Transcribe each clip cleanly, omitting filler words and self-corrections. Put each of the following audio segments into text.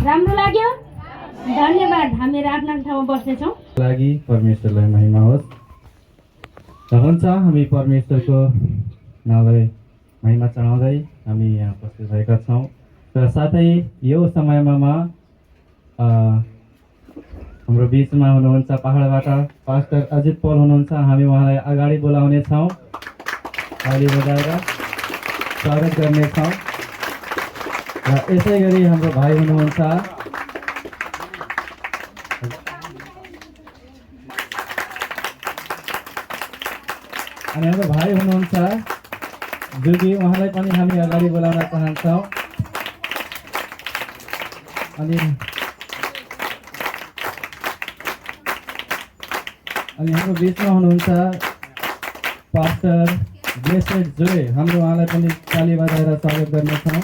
राम्रो लाग्यो? धन्यवाद। हामी आफ्नो ठाउँमा बस्नेछौँ। लागि परमेश्वरलाई महिमा होस्। र हुन्छ, हामी परमेश्वरको नामलाई महिमा चढाउँदै हामी यहाँ उपस्थित भएका छौँ। र साथै यो समयमा हाम्रो बिचमा हुनुहुन्छ पहाडबाट पास्टर अजित पौल हुनुहुन्छ। हामी उहाँलाई अगाडि बोलाउनेछौँ, ताली बजाएर स्वागत गर्नेछौँ। र यसै गरी हाम्रो भाइ हुनुहुन्छ अनि हाम्रो भाइ हुनुहुन्छ जुगी, उहाँलाई पनि हामी अगाडि बोलाउन चाहन्छौँ। अनि हाम्रो बिचमा हुनुहुन्छ पास्टर ब्लेसेड जोय, हाम्रो उहाँलाई पनि ताली बजाएर स्वागत गर्नेछौँ।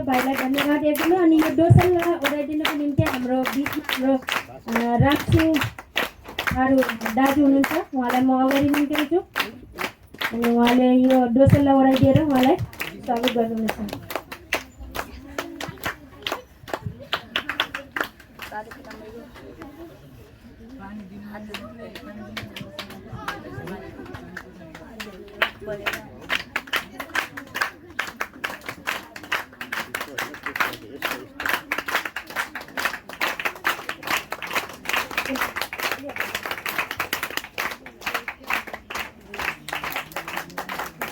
भाइलाई धन्यवाद एकदमै। अनि यो डोसललाई ओडाइदिनको निम्ति हाम्रो बिचमा हाम्रो राख्छु दाजु हुनुहुन्छ, उहाँलाई म अगाडि निम्त्याउँछु। अनि उहाँले यो डोसललाई ओडाइदिएर उहाँलाई स्वागत गर्नुहुनेछ।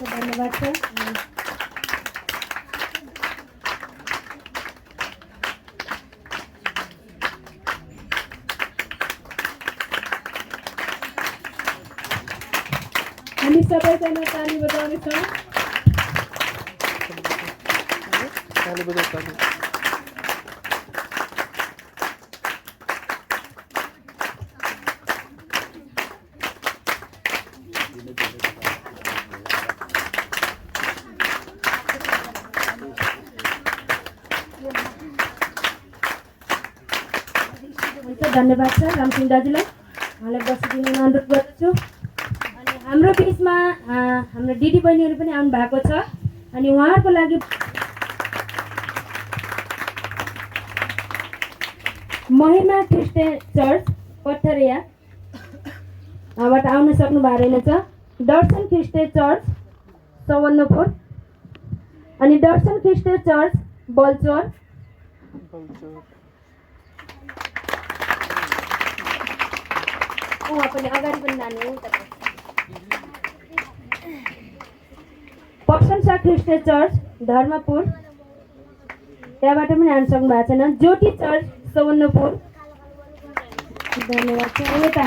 धन्यवाद सर। हामी सबैजना ताली बजाउनेछौँ। धन्यवाद सर रामसिंह दाजुलाई, उहाँलाई बसिदिनु अनुरोध गर्दछु। अनि हाम्रो बिचमा हाम्रो दिदी बहिनीहरू पनि आउनु भएको छ। अनि उहाँहरूको लागि महिमा क्रिस्चियन चर्च पत्थरियाबाट आउन सक्नु भएको रहेनछ। दर्शन क्रिस्चियन चर्च सवन्नपुर अनि दर्शन क्रिस्चियन चर्च बलचौर पनि अगाडि पनि जाने हो। प्रशंसा क्रिस्चियन चर्च धर्मपुर, त्यहाँबाट पनि आउन सक्नु भएको छैन। ज्योति चर्च सवन्नपुर, धन्यवाद छ। यता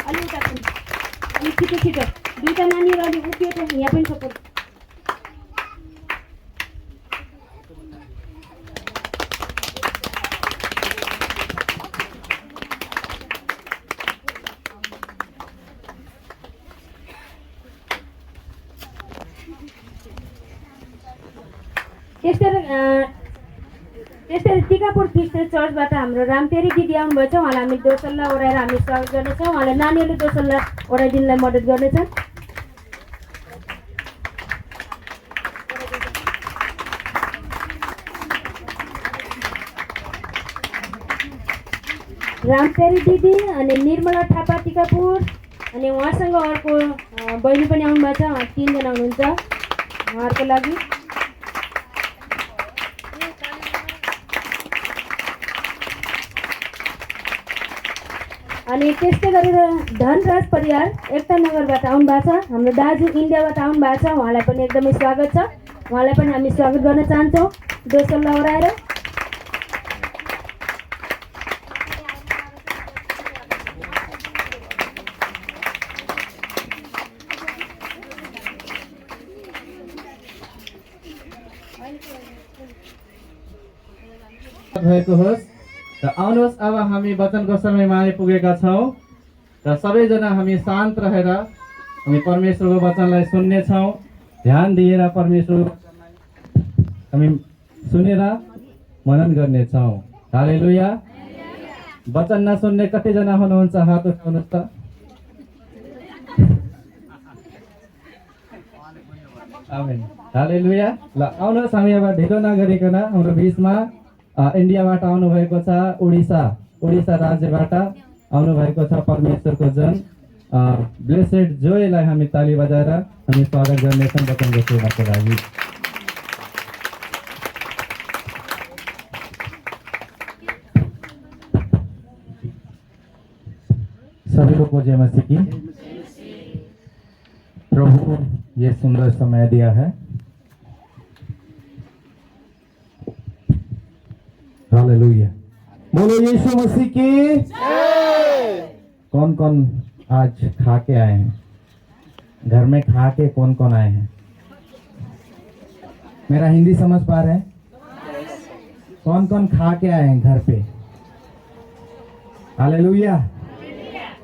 अलिक छिटो छिटो दुईवटा नानीहरू अलिक उभियो त यहाँ पनि सपोर्ट। त्यसरी टिकापुर क्रिस्चियन चर्चबाट हाम्रो रामतेरी दिदी आउनुभएछ। उहाँलाई हामी दोसल्ला ओढाएर हामी स्वागत गर्नेछौँ। उहाँलाई नानीहरूले दोसल्ला ओढाइदिनलाई मद्दत गर्नेछन्। रामतेरी दिदी अनि निर्मला थापा टिकापुर अनि उहाँसँग अर्को बहिनी पनि आउनुभएको छ। 3 जना हुनुहुन्छ उहाँहरूको लागि। अनि त्यस्तै गरेर धनराज परियार एकता नगरबाट आउनु भएको छ। हाम्रो दाजु इन्डियाबाट आउनु भएको छ, उहाँलाई पनि एकदमै स्वागत छ। उहाँलाई पनि हामी स्वागत गर्न चाहन्छौँ दोसल्ला ओढाएर। भएको होस्। र आउनुहोस्, अब हामी वचनको समयमा आइपुगेका छौँ र सबैजना हामी शान्त रहेर हामी परमेश्वरको वचनलाई सुन्नेछौँ। ध्यान दिएर परमेश्वरको वचनलाई हामी सुनेर मनन गर्नेछौँ। हालेलुया। वचन नसुन्ने कतिजना हुनुहुन्छ हात उठाउनुहोस् त। आमेन, हालेलुया। ल आउनुहोस्, हामी अब ढिलो नगरिकन हाम्रो बिचमा इन्डियाबाट आउनुभएको छ, उडिसा राज्यबाट आउनुभएको छ परमेश्वरको जन ब्लेसेड जोयलाई हामी ताली बजाएर हामी स्वागत गर्नेछौँ वचनको सेवाको लागि। सभी लोग को जय मसीह की। प्रभु ये सुंदर समय दिया है, हालेलुया। बोलो यीशु मसीह की जय। कौन कौन आज खा के आए हैं? घर में खा के कौन कौन आए हैं? मेरा हिंदी समझ पा रहे हैं? कौन कौन खा के आए हैं घर पे? हालेलुया।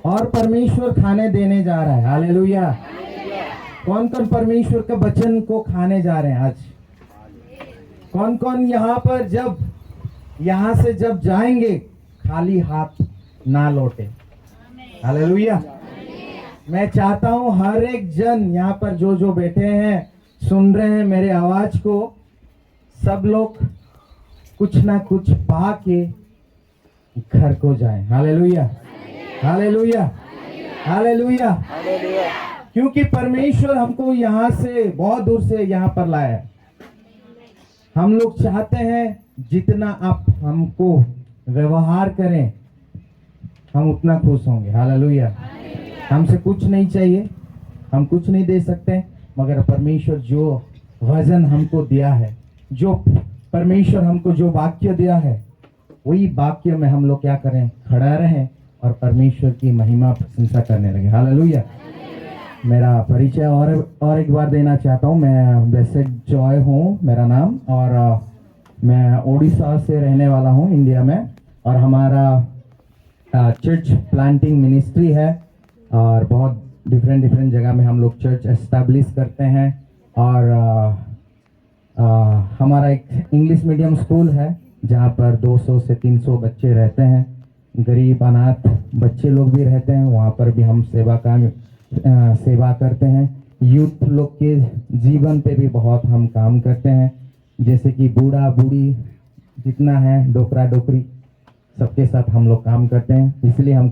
और परमेश्वर खाने देने जा रहा है, हालेलुया। कौन कौन परमेश्वर के वचन को खाने जा रहे हैं आज? कौन कौन यहाँ पर यहाँ से जब जाएंगे खाली हाथ ना लौटे? हालेलुया। मैं चाहता हूँ हर एक जन यहाँ पर जो बैठे हैं, सुन रहे हैं मेरे आवाज को, सब लोग कुछ ना कुछ पा के घर को जाएं। Hallelujah, hallelujah, hallelujah. क्योंकि परमेश्वर हमको यहाँ से बहुत दूर से यहाँ पर लाया है। हम लोग चाहते हैं जितना आप हमको व्यवहार करें हम उतना खुश होंगे। हालेलुया। हमसे कुछ नहीं चाहिए, हम कुछ नहीं दे सकते, मगर परमेश्वर जो वचन हमको दिया है, जो परमेश्वर हमको जो वाक्य दिया है, वही वाक्य में हम लोग क्या करें? खड़ा रहें और परमेश्वर की महिमा प्रशंसा करने लगे। हालेलुया। मेरा परिचय और एक बार देना चाहता हूँ। मैं ब्लेसेड जॉय हूँ मेरा नाम, और मैं उड़ीसा से रहने वाला हूँ इंडिया में। और हमारा चर्च प्लांटिंग मिनिस्ट्री है और बहुत डिफरेंट जगह में हम लोग चर्च एस्टैब्लिश करते हैं। और हमारा एक इंग्लिश मीडियम स्कूल है जहाँ पर 200 से 300 बच्चे रहते हैं। गरीब अनाथ बच्चे लोग भी रहते हैं, वहाँ पर भी हम सेवा करते हैं। यूथ लोग के जीवन पे भी बहुत हम काम करते हैं, जैसे कि बूढ़ा बूढ़ी जितना है, डोकरा डोकरी, सबके साथ हम लोग काम करते हैं। इसलिए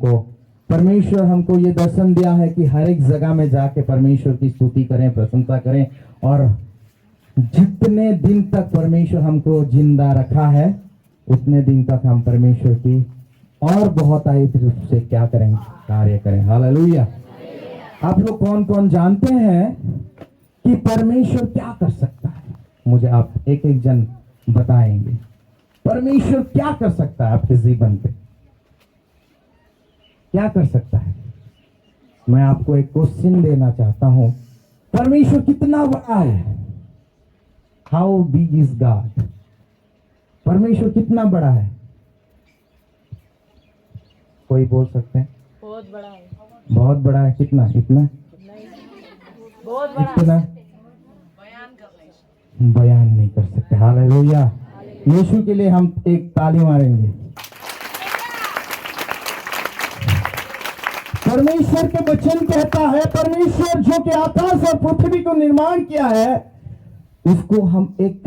परमेश्वर हमको ये दर्शन दिया है कि हर एक जगह में जाके परमेश्वर की स्तुति करें, प्रशंसा करें। और जितने दिन तक परमेश्वर हमको जिंदा रखा है उतने दिन तक हम परमेश्वर की और बहुत आयत रूप से क्या करेंगे? कार्य करें। हालेलुया। आप लोग कौन कौन जानते हैं कि परमेश्वर क्या कर सकता है? मुझे आप एक एक जन बताएंगे परमेश्वर क्या कर सकता है आपके जीवन पे, क्या कर सकता है? मैं आपको एक क्वेश्चन देना चाहता हूं, परमेश्वर कितना बड़ा है? How big is God? परमेश्वर कितना बड़ा है? कोई बोल सकते हैं? बहुत बड़ा है। बहुत बड़ा है। कितना? इतना? बहुत बड़ा। इतना बयान नहीं कर सकते। हालेलुया। यीशु के लिए हम एक ताली मारेंगे। परमेश्वर के वचन कहता है, परमेश्वर जो कि आकाश और पृथ्वी को निर्माण किया है, उसको हम एक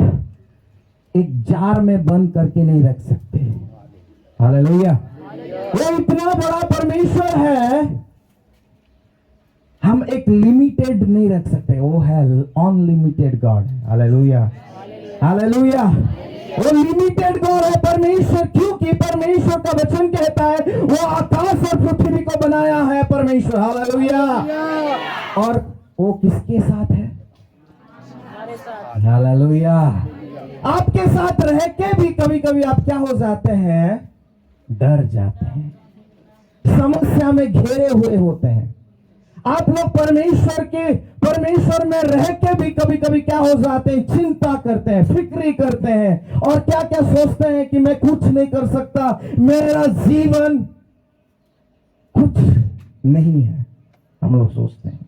जार में बंद करके नहीं रख सकते। हालेलुया। वो इतना बड़ा परमेश्वर है, हम एक लिमिटेड नहीं रख सकते। वो है अनलिमिटेड गॉड। Hallelujah, hallelujah. वो लिमिटेड गॉड है परमेश्वर, क्योंकि परमेश्वर का वचन कहता है वो आकाश और पृथ्वी को बनाया है परमेश्वर। हालेलुया। और वो किसके साथ है? हमारे साथ। हालेलुया। आपके साथ रह के भी कभी कभी आप क्या हो जाते हैं? डर जाते हैं, समस्या में घेरे हुए होते हैं। आप लोग परमेश्वर में रह के भी कभी कभी क्या हो जाते हैं? चिंता करते हैं, फिक्री करते हैं, और क्या क्या सोचते हैं कि मैं कुछ नहीं कर सकता, मेरा जीवन कुछ नहीं है। हम लोग सोचते हैं,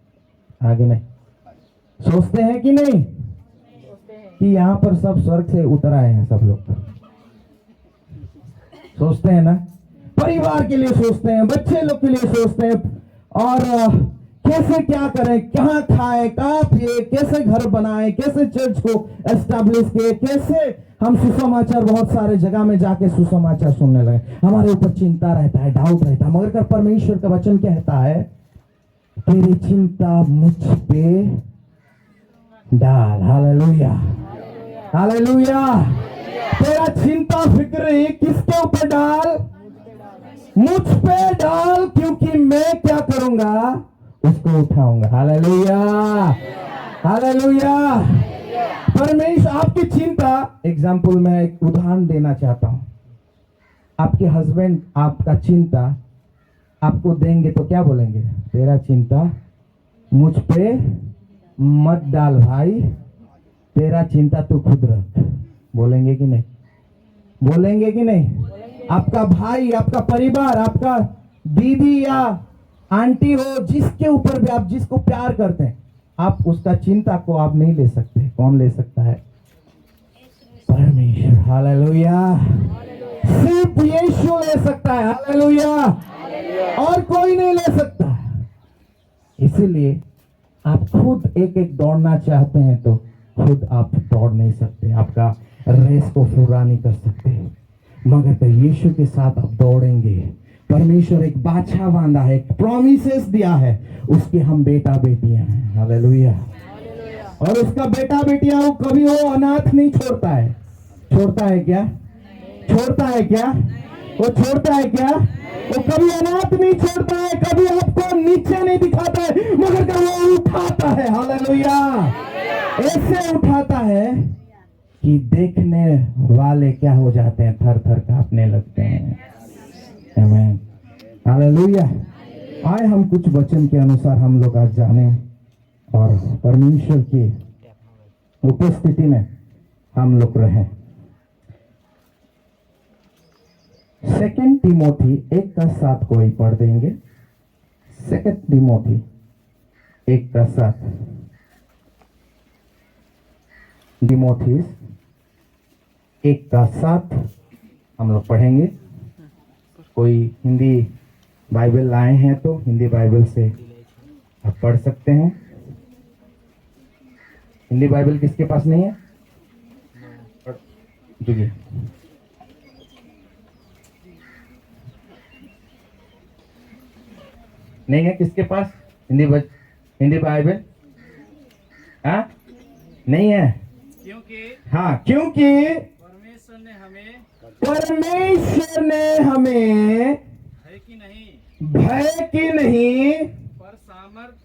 आगे नहीं सोचते हैं कि नहीं कि यहाँ पर सब स्वर्ग से उतर आए हैं सब लोग? सोचते हैं ना? परिवार के लिए सोचते हैं, बच्चे लोग के लिए सोचते हैं, और कैसे क्या करें, कहाँ खाएं, कहाँ पिए, कैसे घर बनाएं, कैसे चर्च को एस्टैब्लिश किए, कैसे हम सुसमाचार बहुत सारे जगह में जाके सुसमाचार सुनने लगे। हमारे ऊपर चिंता रहता है, डाउट रहता है, मगर कर परमेश्वर का वचन कहता है तेरी चिंता मुझ पे डाल। Hallelujah, hallelujah. तेरा चिंता फिक्र किसके ऊपर डाल? मुझ पे डाल, क्योंकि मैं क्या करूंगा? उसको उठाऊंगा। Hallelujah, hallelujah. परमेश्वर आपकी चिंता, एग्जाम्पल मैं एक उदाहरण देना चाहता हूं। आपके हस्बैंड आपका चिंता आपको देंगे तो क्या बोलेंगे? तेरा चिंता मुझ पे मत डाल भाई, तेरा चिंता तू खुद रख। बोलेंगे कि नहीं? बोलेंगे कि नहीं? आपका भाई, आपका परिवार, आपका दीदी या आंटी हो, जिसके ऊपर भी आप जिसको प्यार करते हैं, आप उसका चिंता को आप नहीं ले सकते। कौन ले सकता है? परमेश्वर। हालेलुया। सिर्फ यीशु ले सकता है। हालेलुया, और कोई नहीं ले सकता। इसीलिए आप खुद एक एक दौड़ना चाहते हैं तो खुद आप दौड़ नहीं सकते, आपका रेस को पूरा नहीं कर सकते, मगर तो यीशु के साथ आप दौड़ेंगे। परमेश्वर एक बाछा बांधा है, एक प्रॉमिसेस दिया है, उसके हम बेटा बेटियां हैं। हालेलुया। और उसका बेटा बेटियां वो कभी वो अनाथ नहीं छोड़ता है। छोड़ता है क्या? छोड़ता है क्या? वो छोड़ता है क्या? वो कभी अनाथ नहीं छोड़ता है, कभी आपको नीचे नहीं दिखाता है, मगर कभी वो उठाता है। हालेलुया। ऐसे उठाता है कि देखने वाले क्या हो जाते हैं? थर थर कांपने लगते हैं। आमीन, हालेलुया। आए हम कुछ वचन के अनुसार हम लोग आज जाने और परमेश्वर की उपस्थिति में हम लोग रहें। 2 तिमोथी 1:7 कोई पढ़ देंगे? 2 तिमोथी 1:7। तिमोथी 1:7 हम लोग पढ़ेंगे। कोई हिंदी बाइबल लाए हैं तो हिंदी बाइबल से आप पढ़ सकते हैं। हिंदी बाइबल किसके पास नहीं है? जी, नहीं है किसके पास हिंदी बाइबल? हाँ, नहीं है। क्योंकि परमेश्वर ने हमें भय की नहीं पर सामर्थ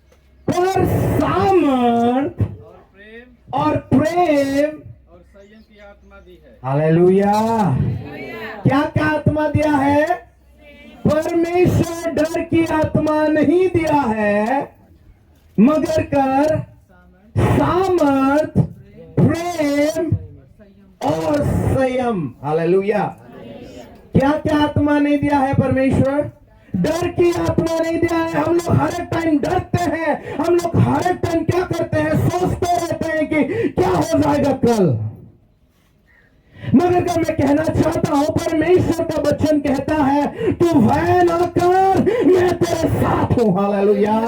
और प्रेम और संयम की आत्मा दी है। हालेलुया। क्या क्या आत्मा दिया है? परमेश्वर डर की आत्मा नहीं दिया है, मगर कर सामर्थ, प्रेम और संयम। हालेलुया। क्या क्या आत्मा नहीं दिया है परमेश्वर? डर की आत्मा नहीं दिया है। हम लोग हर एक टाइम डरते हैं, हम लोग हर एक टाइम क्या करते हैं? सोचते रहते हैं कि क्या हो जाएगा कल। मगर क्या मैं कहना चाहता हूं, परमेश्वर का वचन कहता है तू भय न कर, मैं तेरे साथ हूं। हालेलुया।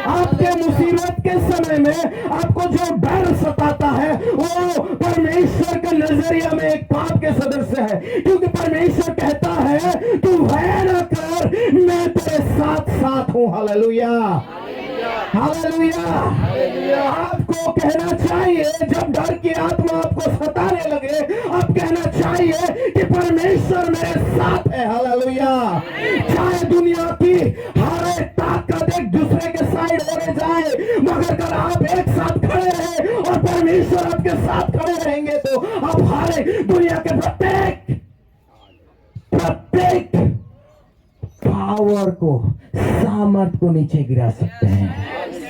आपके मुसीबत के समय में आपको जो डर सताता है वो परमेश्वर का नजरिया में एक पाप के सदस्य है, क्योंकि परमेश्वर कहता है तू भय न कर, मैं तेरे साथ साथ हूं। Hallelujah, hallelujah. आपको कहना चाहिए जब डर की आत्मा आपको सताने लगे, आप कहना चाहिए कि परमेश्वर मेरे साथ है। हालेलुया। चाहे दुनिया की हर एक ताकत एक दूसरे के साइड हो जाए, मगर अगर आप एक साथ खड़े रहे और परमेश्वर आपके साथ खड़े रहेंगे तो आप हर दुनिया के प्रत्येक पावर को, सामर्थ को नीचे गिरा सकते हैं।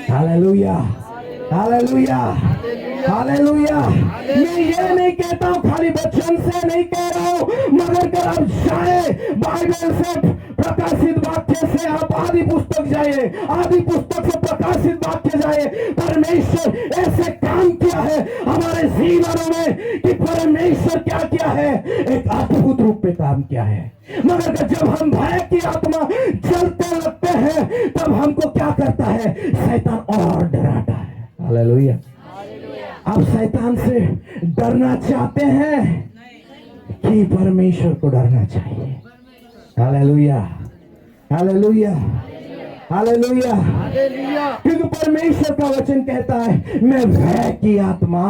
Hallelujah, hallelujah, hallelujah. मैं ये नहीं कहता हूं, खाली वचन से नहीं कह रहा हूं, मगर कर आप जाए बाइबल से प्रकाशित वाक्य से आप आदि पुस्तक जाइए, आदि पुस्तक से प्रकाशित वाक्य जाइए। परमेश्वर ऐसे काम किया है हमारे जीवनों में कि परमेश्वर क्या किया है, एक अद्भुत रूप में काम किया है। मगर जब हम भय की आत्मा चलते लगते हैं तब हमको क्या करता है, शैतान और डराता है। हालेलुया। आप शैतान से डरना चाहते हैं कि परमेश्वर को डरना चाहिए? Hallelujah, hallelujah, hallelujah. क्योंकि परमेश्वर का वचन कहता है मैं भय की आत्मा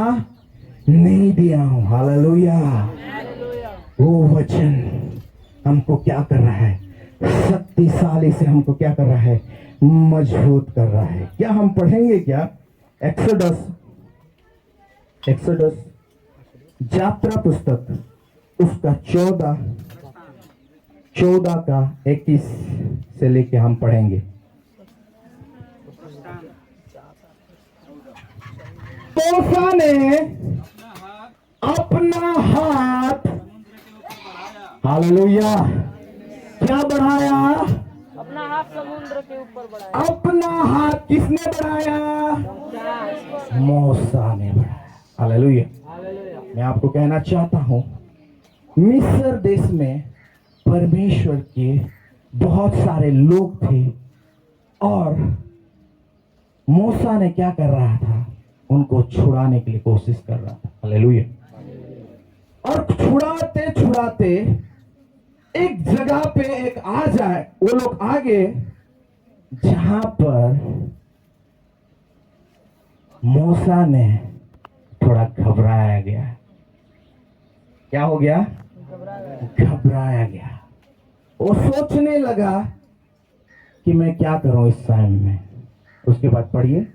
नहीं दिया हूं। हालेलुया। वो वचन हमको क्या कर रहा है, शक्तिशाली से हमको क्या कर रहा है, मजबूत कर रहा है। क्या हम पढ़ेंगे क्या? एक्सोडस यात्रा पुस्तक उसका 14 का 21 से लेके हम पढ़ेंगे। मूसा ने अपना हाथ, हालेलुया, क्या बढ़ाया? अपना हाथ समुद्र के ऊपर बढ़ाया। अपना हाथ किसने बढ़ाया? मूसा ने बढ़ाया। हालेलुया। मैं आपको कहना चाहता हूं, मिस्र देश में परमेश्वर के बहुत सारे लोग थे और मूसा ने क्या कर रहा था, उनको छुड़ाने के लिए कोशिश कर रहा था। हालेलुया। और छुड़ाते छुड़ाते एक जगह पे एक आ जाए, वो लोग आगे जहां पर मूसा ने थोड़ा घबराया गया। क्या हो गया? घबराया गया। वो सोचने लगा कि मैं क्या करूं इस टाइम में। उसके बाद पढ़िए।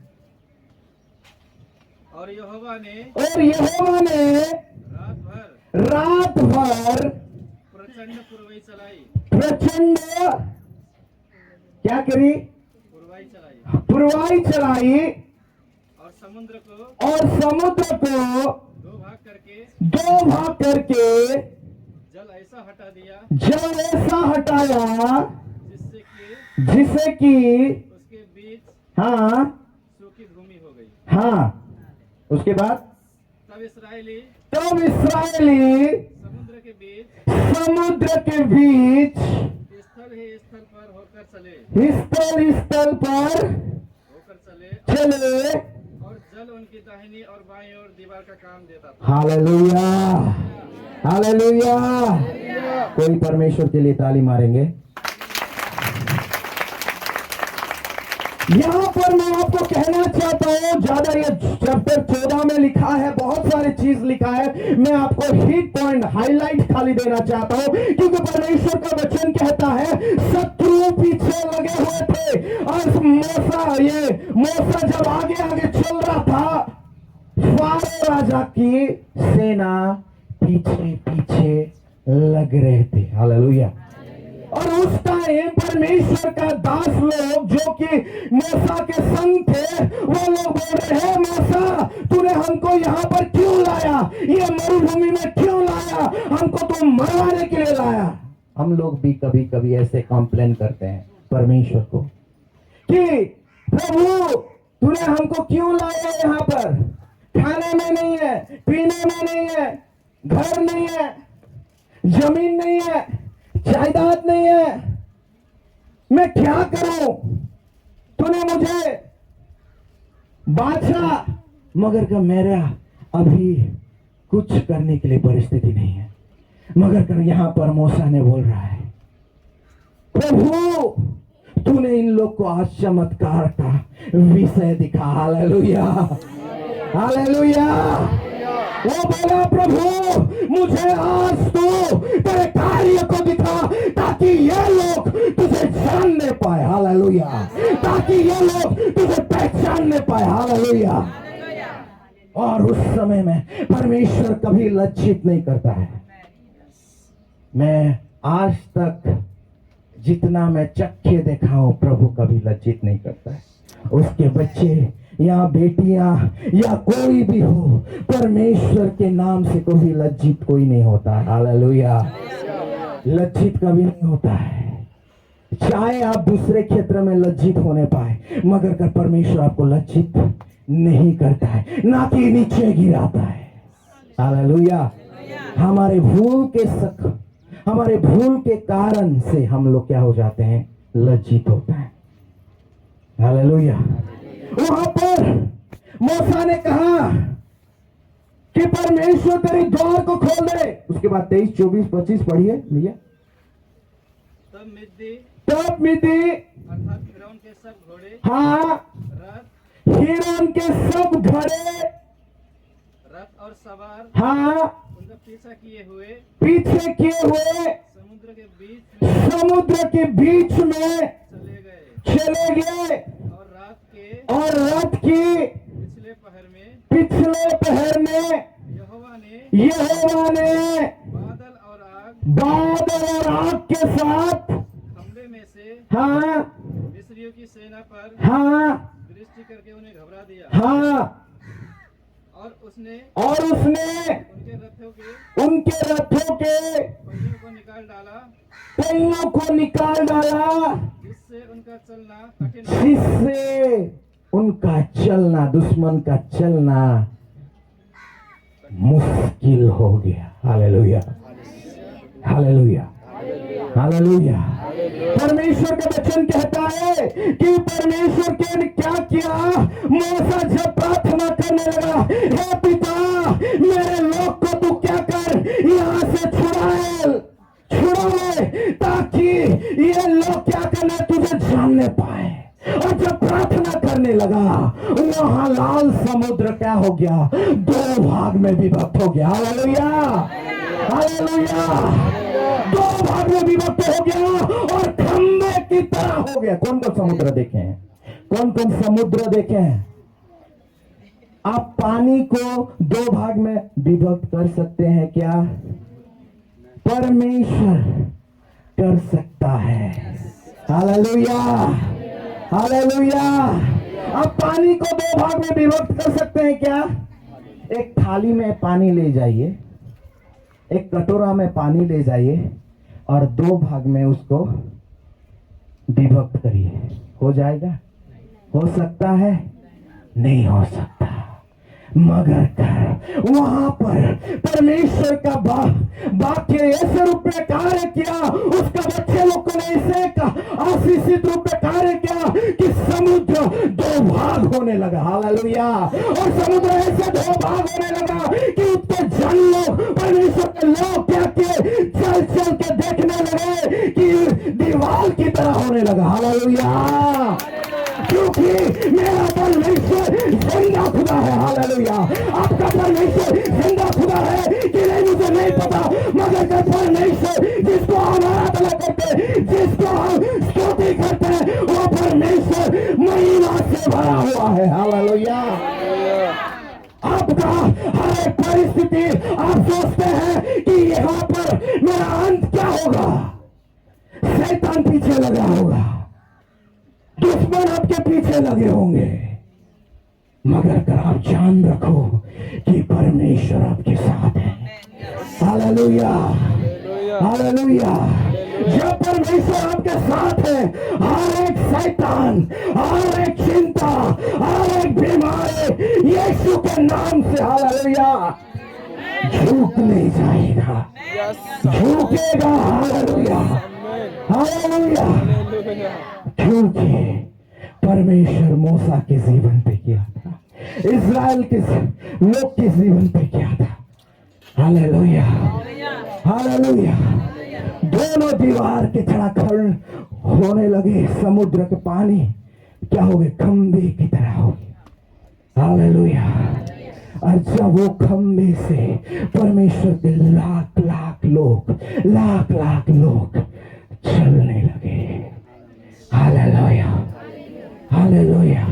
और यहोवा ने रात भर प्रचंड पुरवाई चलाई, प्रचंड क्या करी? पुरवाई चलाई और समुद्र को दो भाग करके जल ऐसा हटा दिया जल ऐसा हटाया जिससे कि उसके बीच हाँ सूखी भूमि हो गई। हाँ, उसके बाद तब इसराइली समुद्र के बीच स्थल ही स्थल पर होकर चले चले और जल उनकी दाहिनी और बाईं ओर दीवार का काम देता था। Hallelujah, hallelujah. कोई परमेश्वर के लिए ताली मारेंगे? यहाँ पर मैं आपको कहना चाहता हूँ, ज्यादा ये चैप्टर 14 में लिखा है, बहुत सारी चीज लिखा है। मैं आपको हिट पॉइंट हाईलाइट खाली देना चाहता हूँ, क्योंकि परमेश्वर का वचन कहता है शत्रु पीछे लगे हुए थे और मूसा जब आगे आगे चल रहा था, फारो राजा की सेना पीछे पीछे लग रहे थे। हालेलुया। और उस टाइम परमेश्वर का दास लोग जो कि मूसा के संग थे, वो लोग बोल रहे हैं मूसा, तूने हमको यहाँ पर क्यों लाया? ये मरुभूमि में क्यों लाया? हमको तो मरवाने के लिए लाया। हम लोग भी कभी कभी ऐसे कंप्लेन करते हैं परमेश्वर को कि प्रभु तूने हमको क्यों लाया यहाँ पर? खाने में नहीं है, पीने में नहीं है, घर नहीं है, जमीन नहीं है, जायदाद नहीं है, मैं क्या करूं? तूने मुझे बादशाह, मगर का मेरा अभी कुछ करने के लिए परिस्थिति नहीं है। मगर कर यहां पर मूसा ने बोल रहा है, प्रभु तूने इन लोग को आज चमत्कार का विषय दिखा। Hallelujah, hallelujah. वो बोला प्रभु मुझे आज तो तेरे कार्य को दिखा, ताकि ये लोग तुझे जानने पाए। हालेलुया। ताकि ये लोग तुझे पहचानने पाए। हालेलुया। और उस समय में परमेश्वर कभी लज्जित नहीं करता है। मैं आज तक जितना मैं चक्के देखा हूं, प्रभु कभी लज्जित नहीं करता है। उसके बच्चे या बेटियां या कोई भी हो, परमेश्वर के नाम से कभी लज्जित कोई नहीं होता। हालेलुया। लज्जित कभी नहीं होता है। चाहे आप दूसरे क्षेत्र में लज्जित होने पाए, मगर कर परमेश्वर आपको लज्जित नहीं करता है, ना कि नीचे गिराता है। हालेलुया। हमारे भूल के कारण से हम लोग क्या हो जाते हैं, लज्जित होता है। हालेलुया। वहां पर मूसा ने कहा कि परमेश्वर तेरी द्वार को खोल दे। उसके बाद 23, 24, 25 पढ़िए भैया। तब मिद्दी अर्थात फिरौन के सब घोड़े, हाँ, रथ हिरन के सब घोड़े, रथ और सवार, हाँ, उनका पीछा किए हुए पीछे किए हुए समुद्र के बीच में समुद्र के बीच में चले गए चले गए और रात की की पिछले पहर में यहोवा यहोवा ने बादल और आग के साथ खंबे में से हाँ, मिस्रियों की सेना पर हाँ, दृष्टि करके उन्हें घबरा दिया हाँ, और उसने उनके रथों के पहियों को निकाल डाला, पहियों को निकाल डाला, जिससे उनका चलना कठिन हो जिससे उनका चलना, दुश्मन का चलना मुश्किल हो गया। Hallelujah, hallelujah, hallelujah. परमेश्वर का वचन कहता है कि परमेश्वर के ने क्या किया। मूसा जब प्रार्थना करने लगा, हे पिता मेरे लोग को तू क्या कर, यहाँ से छुड़ा ले, ताकि ये लोग क्या करने तुझे जानने पाए। और जब प्रार्थना करने लगा, वहां लाल समुद्र क्या हो गया, 2 भाग में विभक्त हो गया। Hallelujah, hallelujah. 2 भाग में विभक्त हो गया और खंबे की तरह हो गया। कौन कौन समुद्र देखे हैं, कौन कौन समुद्र देखे हैं? आप पानी को 2 भाग में विभक्त कर सकते हैं क्या? परमेश्वर कर सकता है। Hallelujah, hallelujah. आप पानी को 2 भाग में विभक्त कर सकते हैं क्या? एक थाली में पानी ले जाइए, एक कटोरा में पानी ले जाइए और 2 भाग में उसको विभक्त करिए। हो जाएगा? हो सकता है? नहीं हो सकता। मगर कर वहां पर परमेश्वर का वाक्य ऐसे रूप में कार्य किया, उसका बच्चे लोग को ने इसे आशीषित रूप में कार्य किया कि समुद्र 2 भाग होने लगा। हालेलुया। और समुद्र ऐसे 2 भाग होने लगा कि उसके जन लोग, परमेश्वर के लोग क्या किए, चल चल के देखने लगे कि दीवार की तरह होने लगा। हालेलुया। क्योंकि मेरा परमेश्वर जिंदा खुदा है। हालेलुया। आपका परमेश्वर जिंदा खुदा है कि नहीं मुझे नहीं पता, मगर का परमेश्वर जिसको हम आराधना करते हैं, जिसको हम स्तुति करते हैं, वो परमेश्वर महिमा से भरा हुआ है। हालेलुया। आपका हर एक परिस्थिति आप सोचते हैं कि यहाँ पर मेरा अंत क्या होगा, शैतान पीछे लगा होगा, दुश्मन आपके पीछे लगे होंगे, मगर कर आप जान रखो कि परमेश्वर आपके साथ है। Hallelujah, hallelujah. जब परमेश्वर आपके साथ है, हर एक शैतान, हर एक चिंता, हर एक बीमारी यीशु के नाम से, हालेलुया, झुक नहीं जाएगा, झुकेगा। Hallelujah, hallelujah. क्योंकि परमेश्वर मूसा के जीवन पे किया था, इस्राएल के लोग के जीवन पे किया था। Hallelujah, hallelujah. दोनों दीवार के खड़ाखड़ होने लगे, समुद्र के पानी क्या हो गए, खंबे की तरह हो गए। हालेलुया। और जब वो खंबे से परमेश्वर के लाख लाख लोग चलने लगे। Hallelujah, hallelujah,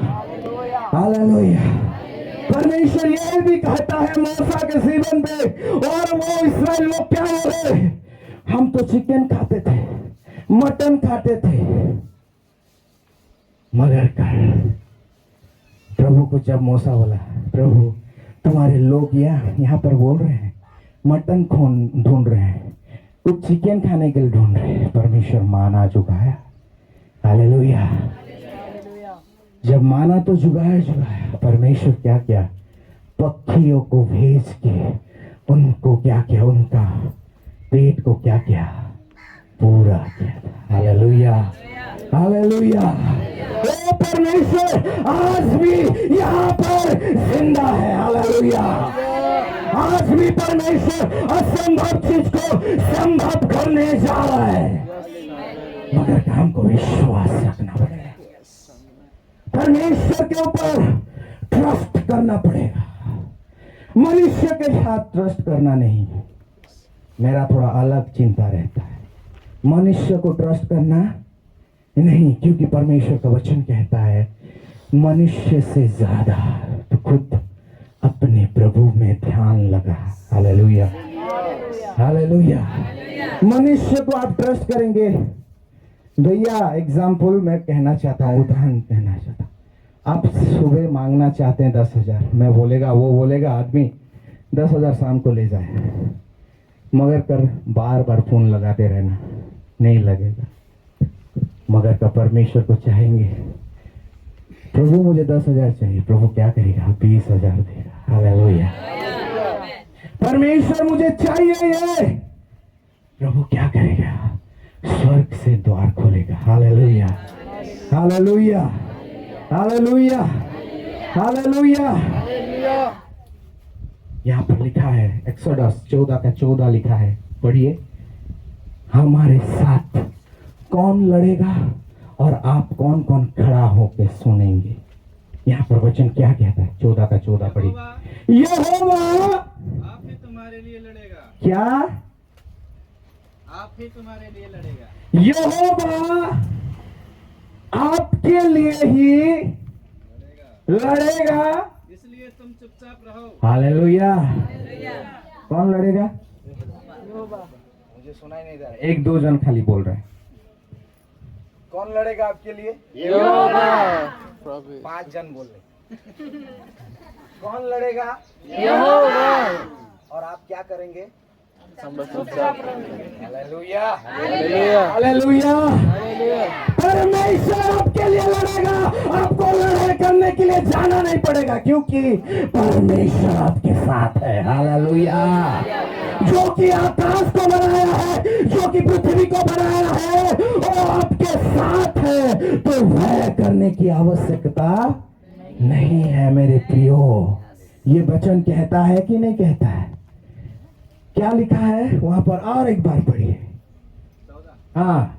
hallelujah. परमेश्वर ये भी कहता है मूसा के जीवन पे, और वो इस्राएल लोग क्या हो रहे, हम तो चिकन खाते थे, मटन खाते थे, मगर कर प्रभु को जब मूसा बोला, प्रभु तुम्हारे लोग यहाँ पर बोल रहे हैं, मटन ढूंढ रहे हैं, कुछ चिकन खाने के लिए ढूंढ रहे हैं। परमेश्वर माना चुकाया, हालेलुया। जब माना तो जुगाया जुगाया, परमेश्वर क्या किया, पक्षियों को भेज के उनको क्या किया, उनका पेट को क्या किया, पूरा किया। Hallelujah, hallelujah. ओ परमेश्वर आज भी यहाँ पर जिंदा है। हालेलुया। आज भी परमेश्वर असंभव चीज को संभव करने जा रहा है, मगर हमको विश्वास रखना पड़ेगा, परमेश्वर के ऊपर ट्रस्ट करना पड़ेगा, मनुष्य के साथ ट्रस्ट करना नहीं। मेरा थोड़ा अलग चिंता रहता है, मनुष्य को ट्रस्ट करना नहीं, क्योंकि परमेश्वर का वचन कहता है मनुष्य से ज्यादा तो खुद अपने प्रभु में ध्यान लगा। Hallelujah, hallelujah. मनुष्य को आप ट्रस्ट करेंगे। भैया एग्जाम्पल मैं कहना चाहता हूँ, उदाहरण कहना चाहता हूँ। आप सुबह मांगना चाहते हैं 10,000, मैं बोलेगा, वो बोलेगा आदमी 10,000 शाम को ले जाए, मगर कर बार बार फोन लगाते रहना, नहीं लगेगा। मगर का परमेश्वर को चाहेंगे, प्रभु मुझे 10,000 चाहिए, प्रभु क्या करेगा, 20,000 देगा। हालेलुया। परमेश्वर मुझे चाहिए ये, प्रभु क्या करेगा, स्वर्ग से द्वार खोलेगा। Hallelujah, hallelujah, hallelujah, hallelujah. यहाँ पर लिखा है एक्सोडस 14:14 लिखा है, पढ़िए। हमारे साथ कौन लड़ेगा और आप कौन कौन खड़ा होकर सुनेंगे। यहाँ पर वचन क्या कहता है, 14:14 पढ़िए। यहोवा आप ही तुम्हारे लिए लड़ेगा। क्या, आप ही तुम्हारे लिए लड़ेगा। यहोवा आपके लिए ही लड़ेगा, इसलिए तुम चुपचाप रहो। हालेलुया। कौन लड़ेगा, मुझे सुनाई नहीं दे रहा, 1-2 जन खाली बोल रहे हैं। कौन लड़ेगा आपके लिए, यहोवा। 5 जन बोल रहे। कौन लड़ेगा, यहोवा। और आप क्या करेंगे, हालेलुया, हालेलुया। परमेश्वर आपके लिए लड़ेगा, आपको लड़ाई करने के लिए जाना नहीं पड़ेगा, क्योंकि परमेश्वर आपके साथ है। हालेलुया। जो कि आकाश को बनाया है, जो कि पृथ्वी को बनाया है, वो आपके साथ है, तो भय करने की आवश्यकता नहीं है। मेरे प्रियो, ये वचन कहता है कि नहीं कहता है, क्या लिखा है वहां पर, और एक बार पढ़िए। हाँ,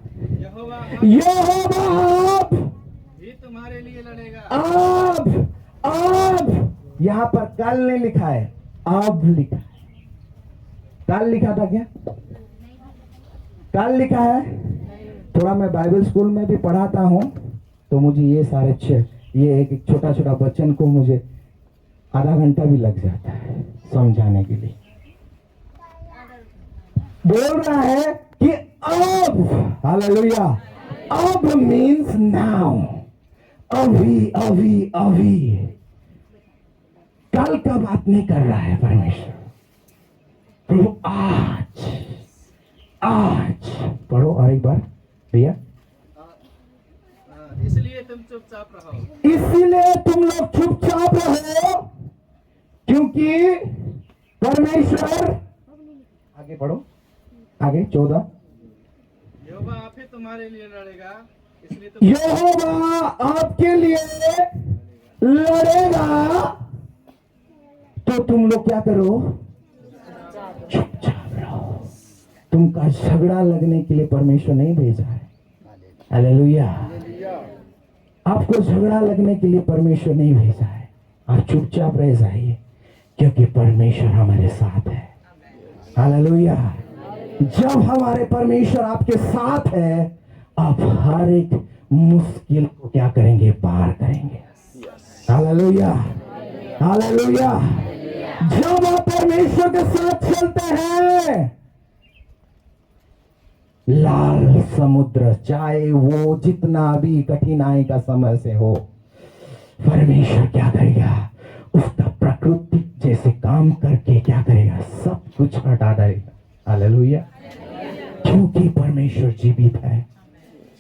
यहोवा आप ही तुम्हारे लिए लड़ेगा। अब यहाँ पर कल नहीं लिखा है, अब लिखा है। कल लिखा था क्या, कल लिखा है। थोड़ा मैं बाइबल स्कूल में भी पढ़ाता हूँ, तो मुझे ये सारे ये एक छोटा छोटा बच्चन को मुझे आधा घंटा भी लग जाता है समझाने के लिए। बोल रहा है कि अब, हालेलुया, अब मीन्स नाउ, अभी अभी अभी, कल का बात नहीं कर रहा है परमेश्वर। प्रभु आज, आज पढ़ो और एक बार भैया। इसलिए तुम चुपचाप रहो। इसीलिए तुम लोग चुपचाप रहो, क्योंकि परमेश्वर, आगे पढ़ो, आगे 14। यहोवा आप ही तुम्हारे लिए लड़ेगा, इसलिए तुम यहोवा आपके लिए लड़ेगा, तो तुम लोग क्या करो, चुपचाप रहो। तुमका झगड़ा लगने के लिए परमेश्वर नहीं भेजा है। हालेलुया। आपको झगड़ा लगने के लिए परमेश्वर नहीं भेजा है। आप चुपचाप रह जाइए, क्योंकि परमेश्वर हमारे साथ है। हालेलुया। जब हमारे परमेश्वर आपके साथ है, आप हर एक मुश्किल को क्या करेंगे, पार करेंगे। Hallelujah, hallelujah. जब आप परमेश्वर के साथ चलते हैं, लाल समुद्र चाहे वो जितना भी कठिनाई का समय से हो, परमेश्वर क्या करेगा, उसका प्रकृति जैसे काम करके क्या करेगा, सब कुछ हटा देगा। हालेलुया। क्योंकि परमेश्वर जीवित है,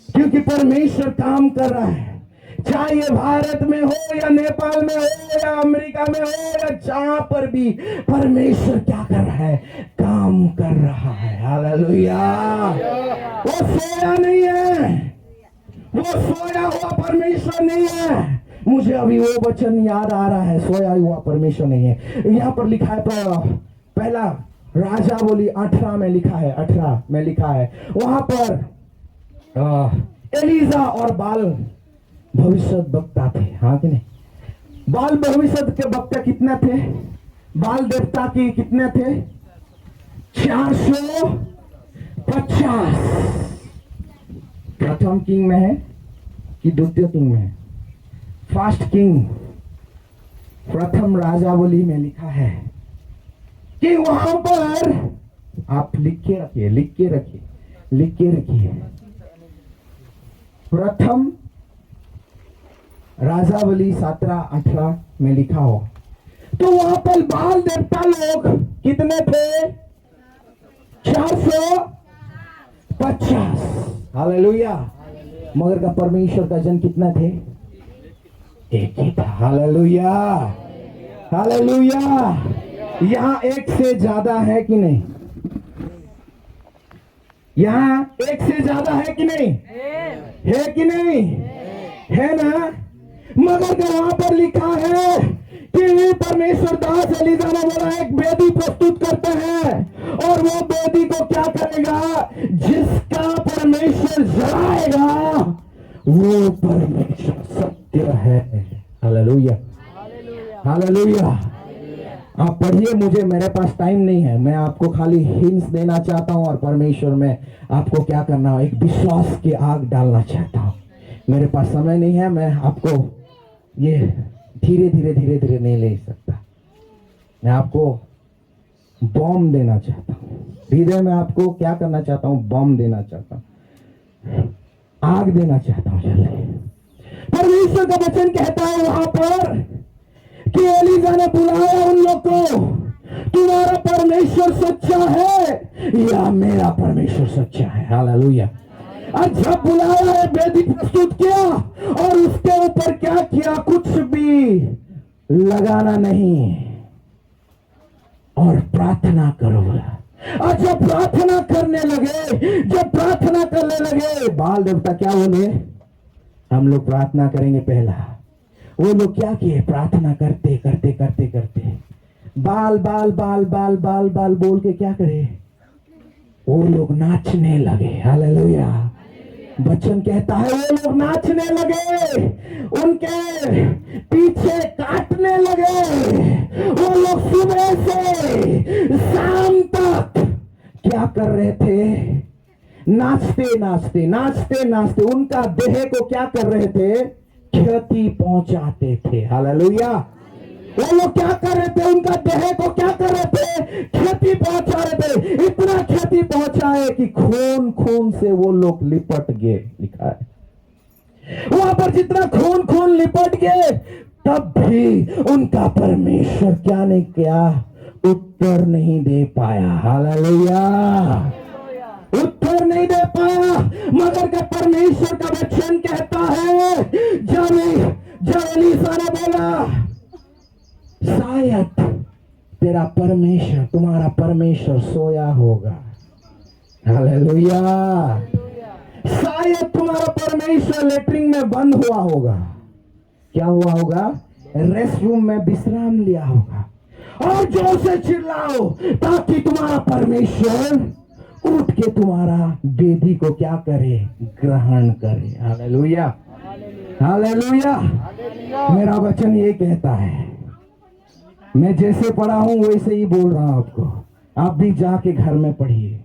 क्योंकि परमेश्वर काम कर रहा है। चाहे ये भारत में हो या नेपाल में हो या अमेरिका में हो या जहां पर भी, परमेश्वर क्या कर रहा है? काम कर रहा है। हालेलुया। वो सोया नहीं है, वो सोया हुआ परमेश्वर नहीं है। मुझे अभी वो वचन याद आ रहा है, सोया हुआ परमेश्वर नहीं है। यहाँ पर लिखा है, पहला राजावली 18 में लिखा है, 18 में लिखा है, वहां पर एलिजा और बाल भविष्य वक्ता थे, हाँ कि नहीं? बाल भविष्य के वक्ता कितने थे? बाल देवता के कितने थे? 450। प्रथम किंग में है कि द्वितीय किंग में है? फर्स्ट किंग, प्रथम राजावली में लिखा है कि वहां पर, आप लिख के रखिए, लिख के रखिए, लिख के रखिए, प्रथम राजावली 17-18 में लिखा हो। तो वहां पर बाल देवता लोग कितने थे? 450। हालेलुया। मगर का परमेश्वर का जन कितना थे? एक ही था। Hallelujah, hallelujah. यहां एक से ज्यादा है कि नहीं? यहां एक से ज्यादा है कि नहीं? है कि नहीं? है ना? मगर वहां पर लिखा है कि परमेश्वर दास एलिजा ने बोला एक वेदी प्रस्तुत करते हैं, और वो वेदी को क्या करेगा? जिसका परमेश्वर जलाएगा वो परमेश्वर सत्य है। Hallelujah, hallelujah. आप पढ़िए, मुझे, मेरे पास टाइम नहीं है, मैं आपको खाली हिंट्स देना चाहता हूं, और परमेश्वर में आपको क्या करना हो, एक विश्वास की आग डालना चाहता हूं। मेरे पास समय नहीं है, मैं आपको ये धीरे धीरे धीरे धीरे नहीं ले सकता। मैं आपको बॉम्ब देना चाहता हूं, हृदय में आपको क्या करना चाहता हूं? बॉम्ब देना चाहता हूं, आग देना चाहता हूं जल्दी। परमेश्वर का वचन कहता है वहां पर कि एलिजा ने बुलाया उन लोग को, तुम्हारा परमेश्वर सच्चा है या मेरा परमेश्वर सच्चा है? हालेलुया। अच्छा, बुलाया है, वेदी प्रस्तुत किया, और उसके ऊपर क्या किया? कुछ भी लगाना नहीं, और प्रार्थना करो बोला। अच्छा, प्रार्थना करने लगे। जब प्रार्थना करने लगे, बाल देवता क्या बोले? हम लोग प्रार्थना करेंगे पहला। वो लोग क्या किए? प्रार्थना करते करते करते करते बाल बाल बाल बाल बाल बाल बोल के क्या करे? वो लोग नाचने लगे। हालेलुया। वचन कहता है वो लोग नाचने लगे, उनके पीछे काटने लगे। वो लोग सुबह से शाम तक क्या कर रहे थे? नाचते नाचते नाचते नाचते उनका देह को क्या कर रहे थे? क्षति पहुंचाते थे। हालेलुया। वो लोग क्या कर रहे थे? उनका देह को क्या कर रहे थे? क्षति पहुंचा रहे थे। इतना क्षति पहुंचाए कि खून खून से वो लोग लिपट गए, लिखा है वहां पर। जितना खून खून लिपट गए, तब भी उनका परमेश्वर क्या नहीं किया? उत्तर नहीं दे पाया। हालेलुया। उत्तर नहीं दे पाया। मगर का परमेश्वर का वचन कहता है, जब एलिसा ने बोला शायद तेरा परमेश्वर, तुम्हारा परमेश्वर सोया होगा। हालेलुया। शायद तुम्हारा परमेश्वर लेटरिन में बंद हुआ होगा। क्या हुआ होगा? रेस्ट रूम में विश्राम लिया होगा। और जोर से चिल्लाओ ताकि तुम्हारा परमेश्वर उठ के तुम्हारा वेदी को क्या करे? ग्रहण करे। Hallelujah, hallelujah. मेरा वचन ये कहता है, मैं जैसे पढ़ा हूं वैसे ही बोल रहा हूं आपको। आप भी जाके घर में पढ़िए।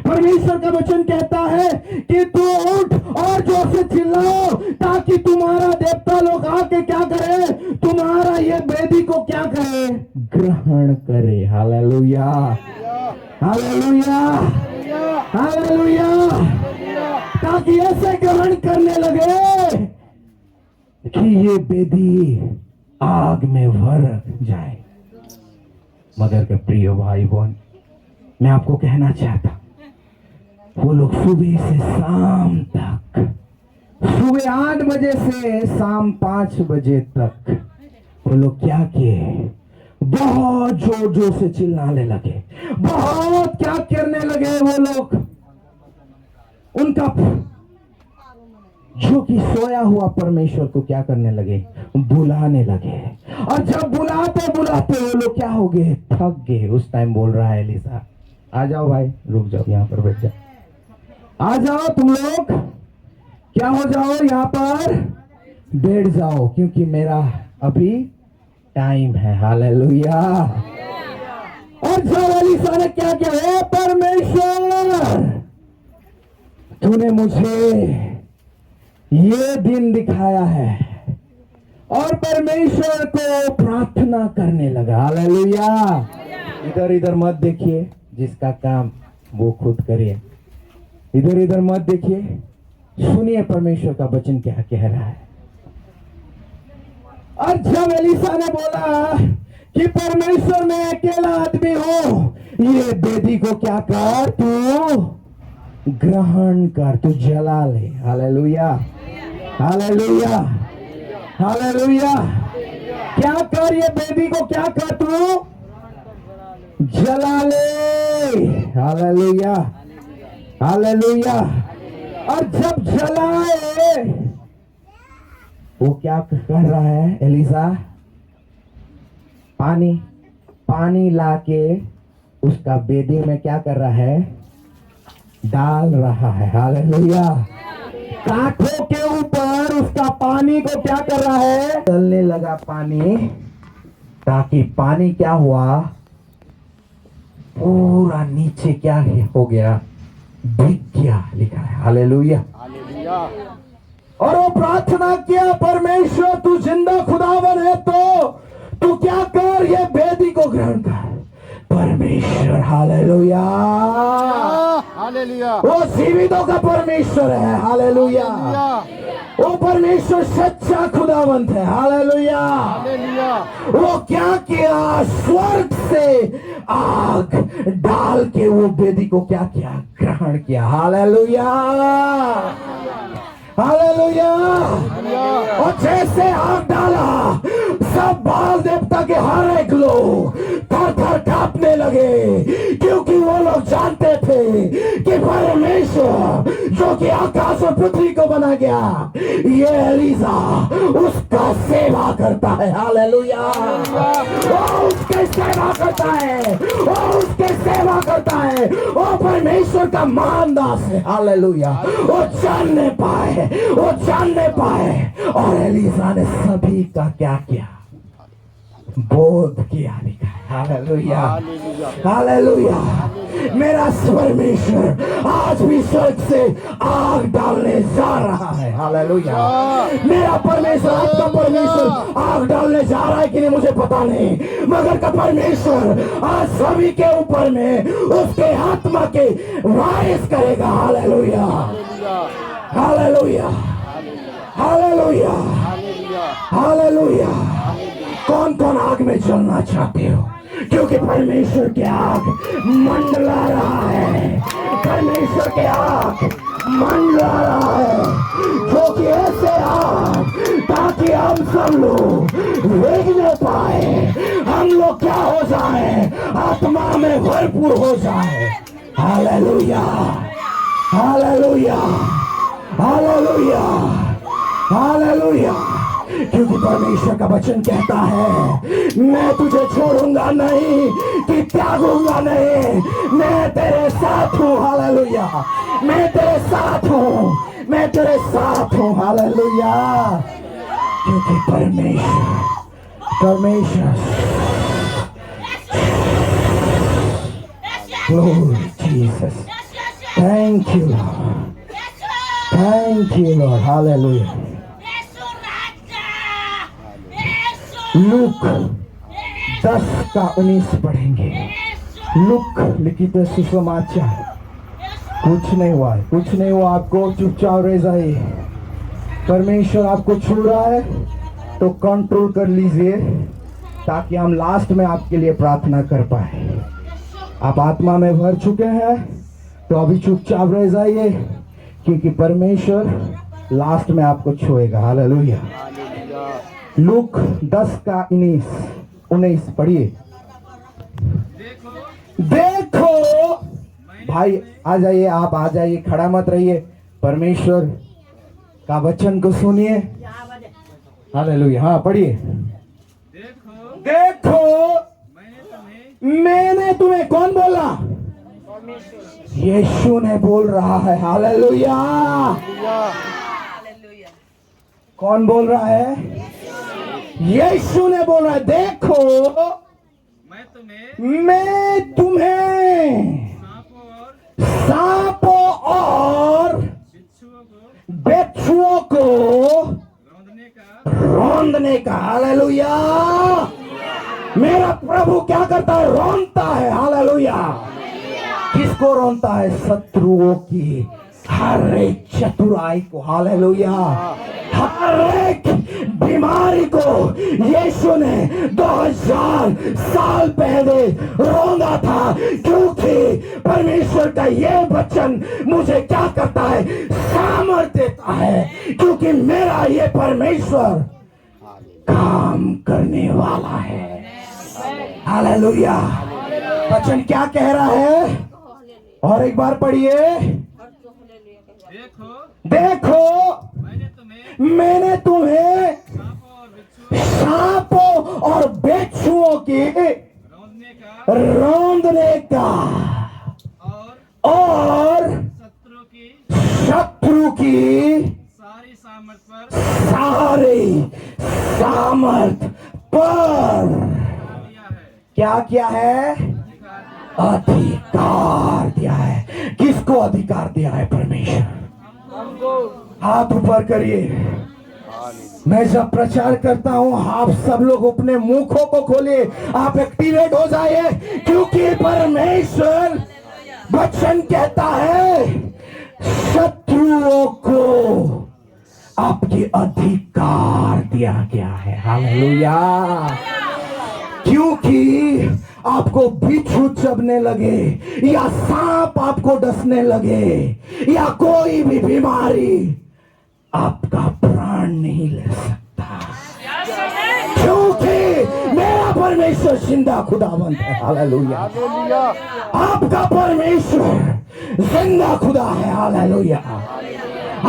परमेश्वर का वचन कहता है कि तू उठ और जोर से चिल्लाओ ताकि तुम्हारा देवता लोग आके क्या करे? तुम्हारा ये वेदी को क्या करे? ग्रहण करे। Hallelujah, hallelujah, hallelujah. ताकि ऐसे ग्रहण करने लगे कि ये वेदी आग में भर जाए। मगर के प्रिय भाई बहन, मैं आपको कहना चाहता, वो लोग सुबह से शाम तक सुबह 8 बजे से शाम 5 बजे तक वो लोग क्या किए, बहुत जोर जोर से चिल्लाने लगे, बहुत क्या करने लगे वो लोग। उनका जो कि सोया हुआ परमेश्वर को क्या करने लगे, बुलाने लगे। और जब बुलाते बुलाते वो लोग क्या हो गए, थक गए। उस टाइम बोल रहा है एलिसा, आ जाओ भाई, रुक जाओ, यहाँ पर बैठ जाओ, आ जाओ तुम लोग, क्या हो जाओ, यहाँ पर बैठ जाओ, क्योंकि मेरा अभी टाइम है। हालेलुया। और जब एलिसा ने क्या किया, हे परमेश्वर, तूने मुझे ये दिन दिखाया है, और परमेश्वर को प्रार्थना करने लगा। हालेलुया। इधर इधर मत देखिए, जिसका काम वो खुद करिए, इधर इधर मत देखिए, सुनिए परमेश्वर का वचन क्या कह रहा है। और जब एलिसा ने बोला कि परमेश्वर मैं अकेला आदमी हूं, ये बेदी को क्या कर, तू ग्रहण कर, तू जला ले। Hallelujah, hallelujah, hallelujah. क्या कर, ये बेदी को क्या कर, तू जला ले। Hallelujah, hallelujah. और जब जलाए, वो क्या कर रहा है एलिसा, पानी लाके उसका बेदी में क्या कर रहा है, डाल रहा है। हालेलुया। कांटों के ऊपर उसका पानी को क्या कर रहा है, डलने लगा पानी, ताकि पानी क्या हुआ, पूरा नीचे क्या हो गया, भीग गया, लिखा है। हालेलुया। और वो प्रार्थना किया, परमेश्वर तू जिंदा खुदावन है, तो तू क्या कर, ये बेदी को ग्रहण कर। परमेश्वर, हालेलुया, हालेलुया, वो जीवितों का परमेश्वर है। हालेलुया। वो परमेश्वर सच्चा खुदावंत है। Hallelujah, hallelujah. वो क्या किया, स्वर्ग से आग डाल के वो बेदी को क्या किया, ग्रहण किया। Hallelujah, hallelujah. और जैसे आग डाला, सब बाल देवता के हर एक लोग थर थर कांपने लगे, क्योंकि वो लोग जानते थे कि परमेश्वर जो कि आकाश और पृथ्वी को बना गया, ये एलिसा उसका सेवा करता है। हालेलुया। वो उसके सेवा करता है, वो उसके सेवा करता है, वो परमेश्वर का महान दास है। हालेलुया। वो जानने पाए, वो जानने पाए, और एलिसा ने सभी का क्या किया, बोध किया, लिखा है। Hallelujah, hallelujah. मेरा परमेश्वर आज भी स्वर्ग से आग डालने जा रहा है। हालेलुया। मेरा परमेश्वर, आपका परमेश्वर आग डालने जा रहा है कि नहीं मुझे पता नहीं, मगर का परमेश्वर आज सभी के ऊपर में उसके आत्मा के वारिस करेगा। Hallelujah, hallelujah, hallelujah, hallelujah. कौन कौन आग में जलना चाहते हो, क्योंकि परमेश्वर की आग मंडला रहा है, परमेश्वर की आग मंडला रहा है, जो कि ऐसे आग, ताकि हम सब लोग देखने पाए, हम लोग क्या हो जाए, आत्मा में भरपूर हो जाए। Hallelujah, hallelujah, hallelujah, hallelujah. क्योंकि परमेश्वर का वचन कहता है, मैं तुझे छोड़ूंगा नहीं, कि त्यागूंगा नहीं, मैं तेरे साथ हूँ। हालेलुया, मैं तेरे साथ हूँ, मैं तेरे साथ हूँ। हालेलुया। क्योंकि परमेश्वर, परमेश्वर, Glory Jesus. Thank you, Lord. Thank you, Lord. Hallelujah. Look 10:19 पढ़ेंगे। लूक लिखित सुसमाचार। कुछ नहीं हुआ है, कुछ नहीं हुआ, आपको चुपचाप रह जाइए। परमेश्वर आपको छू रहा है तो कंट्रोल कर लीजिए, ताकि हम लास्ट में आपके लिए प्रार्थना कर पाए। आप आत्मा में भर चुके हैं तो अभी चुपचाप रह जाइए, क्योंकि परमेश्वर लास्ट में आपको छुएगा। हालेलुया। लूक 10 का 19 पढ़िए। देखो भाई, आ जाइए, आप आ जाइए, खड़ा मत रहिए, परमेश्वर का वचन को सुनिए। हालेलुया। हाँ पढ़िए। देखो मैंने तुम्हें, कौन बोला? यीशु ने बोल रहा है। हालेलुया। कौन बोल रहा है? यीशु ने बोल रहा है। देखो मैं तुम्हें सांपों और बिच्छुओं को रौंदने का। हालेलुया। मेरा प्रभु क्या करता है? रौंदता है। हालेलुया। किसको रौंदता है? शत्रुओं की हर एक चतुराई को। हालेलुया। हर एक बीमारी को यीशु ने 2000 साल पहले रौंदा था, क्योंकि परमेश्वर का ये वचन मुझे क्या करता है? सामर्थ्य देता है, क्योंकि मेरा ये परमेश्वर काम करने वाला है। हालेलुया। वचन क्या कह रहा है? और एक बार पढ़िए। देखो मैंने तुम्हें सांपों और बिच्छुओं की रौंदने का और शत्रु की सारी सामर्थ पर क्या किया है? अधिकार दिया है। किसको अधिकार दिया है? परमेश्वर। हाथ ऊपर करिए। मैं जब प्रचार करता हूं, आप सब लोग अपने मुखों को खोलिए, आप एक्टिवेट हो जाइए, क्योंकि परमेश्वर वचन कहता है शत्रुओं को आपके अधिकार दिया गया है। हालेलुया। क्योंकि आपको बिच्छू चबने लगे या सांप आपको डसने लगे या कोई भी बीमारी आपका प्राण नहीं ले सकता, क्योंकि मेरा परमेश्वर जिंदा खुदावंत है। हालेलुया। आपका परमेश्वर जिंदा खुदा है। हालेलुया।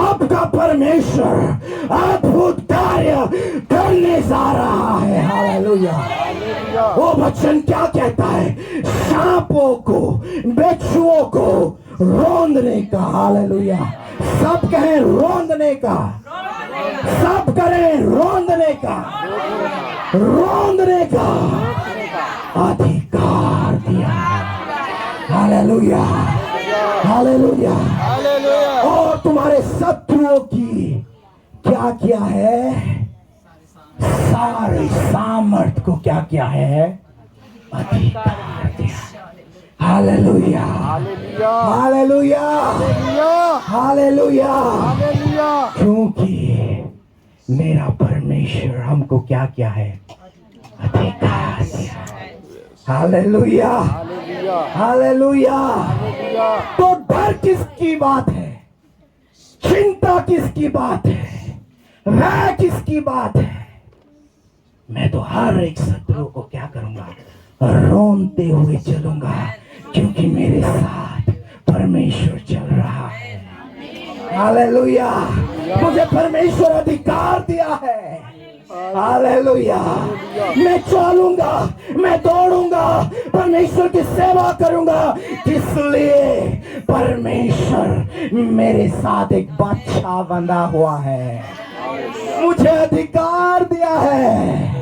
आपका परमेश्वर अद्भुत कार्य करने जा रहा है। हालेलुया। वो वचन क्या कहता है? सांपों को, बिच्छुओं को रौंदने का। हालेलुया। सब कहें रौंदने का। सब करें रौंदने का। रौंदने का अधिकार दिया है। हालेलुया। हालेलुया। और तुम्हारे शत्रुओं की क्या किया है? सारे सामर्थ को क्या किया है? अधिकार दिया। हालेलुया। हालेलुया। हालेलुया। क्योंकि मेरा परमेश्वर हमको क्या किया है? अधिकार दिया। हालेलुया। हालेलुया। तो डर किसकी बात है? चिंता किसकी बात है? भय किसकी बात है? मैं तो हर एक शत्रु को क्या करूंगा? रोंदते हुए चलूंगा, क्योंकि मेरे साथ परमेश्वर चल रहा है। हालेलुया। मुझे परमेश्वर अधिकार दिया है। हालेलुया। मैं चलूंगा, मैं दौड़ूंगा, परमेश्वर की सेवा करूंगा। इसलिए परमेश्वर मेरे साथ एक बादशाह बंधा हुआ है, मुझे अधिकार दिया है।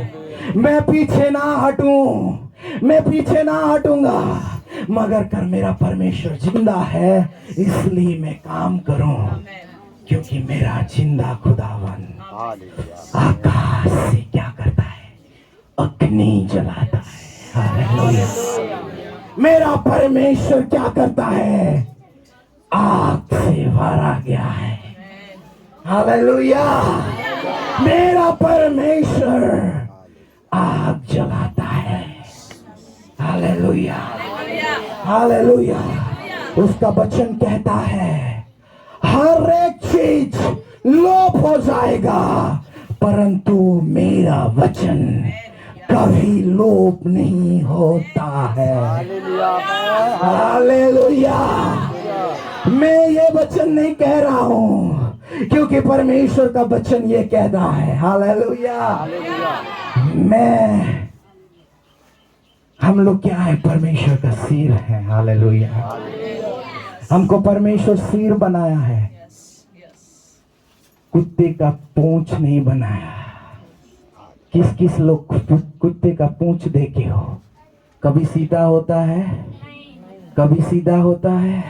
मैं पीछे ना हटूं, मैं पीछे ना हटूंगा, मगर कर मेरा परमेश्वर जिंदा है, इसलिए मैं काम करूं, क्योंकि मेरा जिंदा खुदावन आकाश से क्या करता है? अग्नि जलाता है। हालेलुया। मेरा परमेश्वर क्या करता है? आग से भरा गया है। हालेलुया। मेरा परमेश्वर आग जलाता है। हालेलुया। हालेलुया। उसका वचन कहता है हर एक चीज लोप हो जाएगा, परंतु मेरा वचन कभी लोप नहीं होता है। हालेलुया। मैं ये वचन नहीं कह रहा हूं क्योंकि परमेश्वर का वचन ये कह रहा है। हालेलुया। हम लोग क्या है? परमेश्वर का सिर है। हालेलुया। हमको परमेश्वर सिर बनाया है, कुत्ते का पूंछ नहीं बनाया। किस किस लोग कुत्ते का पूंछ देखे हो? कभी सीधा होता है, कभी सीधा होता है।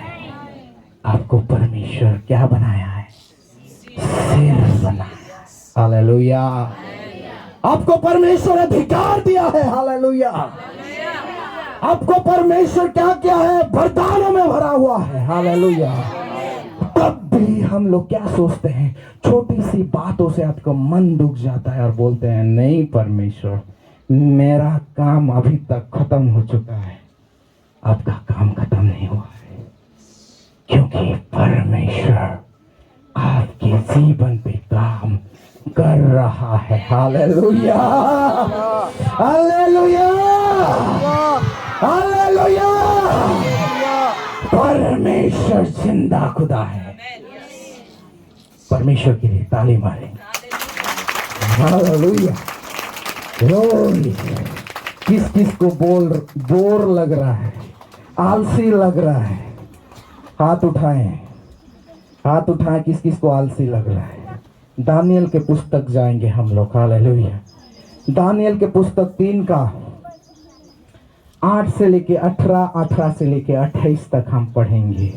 आपको परमेश्वर क्या बनाया है? सिर बनाया। हालेलुया। आपको परमेश्वर अधिकार दिया है। हालेलुया। आपको परमेश्वर क्या क्या है? वरदानों में भरा हुआ है। हालेलुया। तब भी हम लोग क्या सोचते हैं? छोटी सी बातों से आपका मन दुख जाता है और बोलते हैं नहीं परमेश्वर, मेरा काम अभी तक खत्म हो चुका है। आपका काम खत्म नहीं हुआ है, क्योंकि परमेश्वर आपके जीवन पे काम कर रहा है। हालेलुया। हालेलुया। हालेलुया। परमेश्वर जिंदा खुदा है। परमेश्वर के लिए ताली मारें। हालेलुया। ग्लोरी। किस किस को बोर लग रहा है, आलसी लग रहा है? हाथ उठाएं, हाथ उठाएं। किस किस को आलसी लग रहा है? दानियल के पुस्तक जाएंगे हम लोग। हालेलुया। दानियल के पुस्तक 3 का 8 से लेके 18, 18 से लेके 28 तक हम पढ़ेंगे।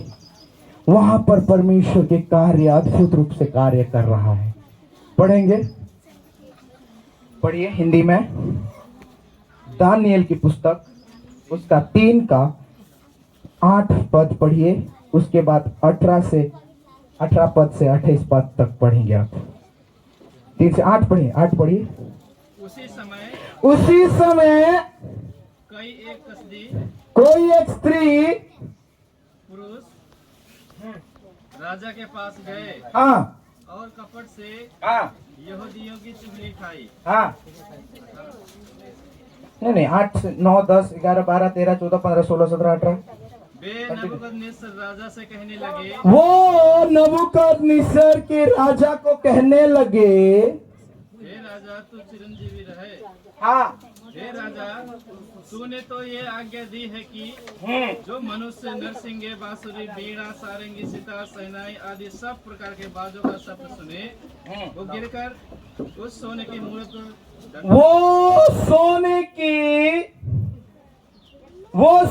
वहां पर परमेश्वर के कार्य अद्भुत रूप से कार्य कर रहा है। पढ़ेंगे, पढ़िए हिंदी में। दानियल की पुस्तक उसका 3 का 8 पद पढ़िए, उसके बाद 18 पद से 28 पद तक पढ़ेंगे आप। 3 से 8 पढ़िए, 8 पढ़िए। उसी समय कोई एक स्त्री पुरुष राजा के पास गए, हाँ, और कपट से हाँ, यहूदियों की चुगली खाई। हाँ, नहीं 8 से 9 10 11 12 13 14 15 16 17 18। वे नबूकदनेस्सर राजा से कहने लगे, वो नबूकदनेस्सर के राजा को कहने लगे, हे राजा तू चिरंजीवी रहे। हाँ, हे राजा तूने तो ये आज्ञा दी है कि जो मनुष्य नरसिंगे, बांसुरी, बीड़ा, सारंगी, सितार, शहनाई आदि सब प्रकार के बाजों का शब्द सुने, वो गिरकर उस सोने की मूर्त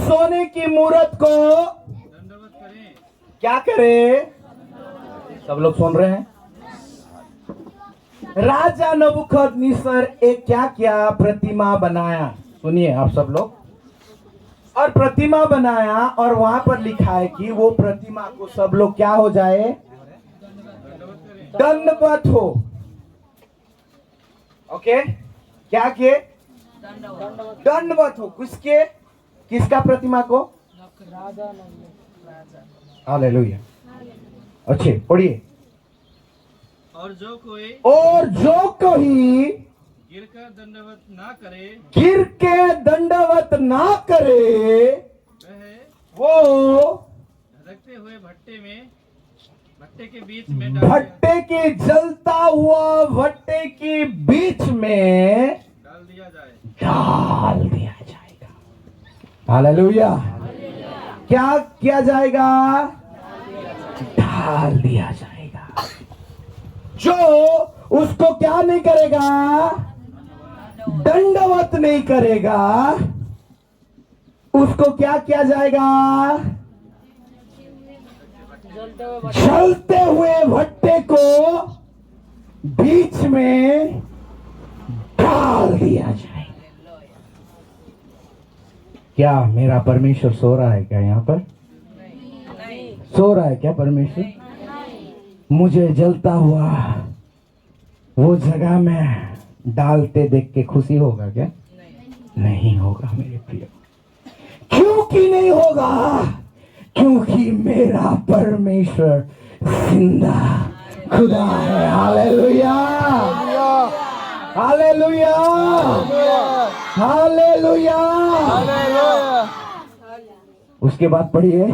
सोने की मूर्त को दंडवत करें। क्या करे? सब लोग सुन रहे हैं? राजा नबूकदनेस्सर एक क्या किया? प्रतिमा बनाया। सुनिए आप सब लोग। और प्रतिमा बनाया, और वहां पर लिखा है कि वो प्रतिमा को सब लोग क्या हो जाए? दंडवत हो। ओके, क्या किए? दंडवत हो। किसके? किसका प्रतिमा को? हालेलुया। अच्छे पढ़िए। और जो कोई गिरकर दंडवत ना करे, गिर के दंडवत ना करे, वो धधकते हुए भट्टे के बीच में भट्टे के जलता हुआ भट्टे के बीच में डाल दिया जाएगा। हालेलुया। क्या किया जाएगा? डाल दिया जाएगा। जो उसको क्या नहीं करेगा? दंडवत नहीं करेगा, उसको क्या किया जाएगा? जलते हुए भट्टे को बीच में डाल दिया जाएगा। क्या मेरा परमेश्वर सो रहा है क्या? यहाँ पर सो रहा है क्या परमेश्वर? मुझे जलता हुआ वो जगह में डालते देख के खुशी होगा क्या? नहीं होगा मेरे प्रिय। क्योंकि नहीं होगा? क्योंकि मेरा परमेश्वर जिंदा खुदा है। Hallelujah, hallelujah, hallelujah. उसके बाद पढ़िए,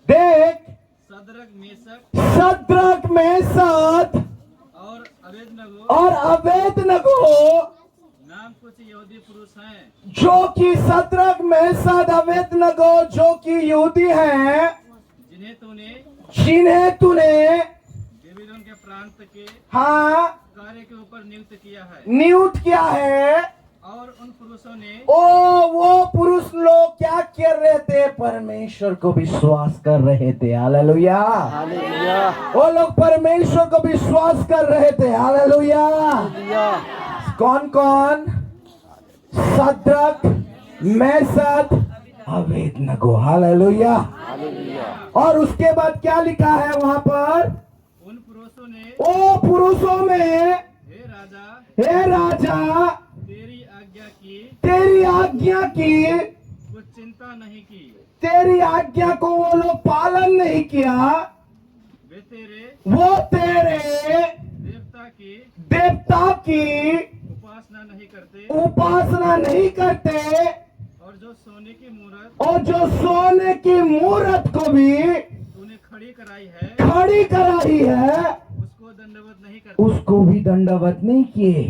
देख सदरक मेशक सद्रक मेशक और अबेदनगो नाम कुछ यहूदी पुरुष हैं जो कि सद्रक मेशक अबेदनगो जो कि यहूदी हैं, जिन्हें तूने बेबीलोन के प्रांत के हाँ कार्य के ऊपर नियुक्त किया है। नियुक्त किया है। और उन पुरुषों ने वो पुरुष लोग क्या कर रहे थे? परमेश्वर को विश्वास कर रहे थे। हालेलुया, वो लोग परमेश्वर को विश्वास कर रहे थे। हालेलुया। कौन कौन? सद्रक मेशक अबेदनगो। हालेलुया। और उसके बाद क्या लिखा है वहां पर? उन पुरुषों ने ओ पुरुषों में हे राजा राजा तेरी आज्ञा की की कुछ चिंता नहीं की। तेरी आज्ञा को वो लोग पालन नहीं किया। वो तेरे देवता की उपासना नहीं करते। और जो सोने की मूरत को भी तूने खड़ी कराई है उसको दंडवत नहीं करते। उसको भी दंडवत नहीं किए।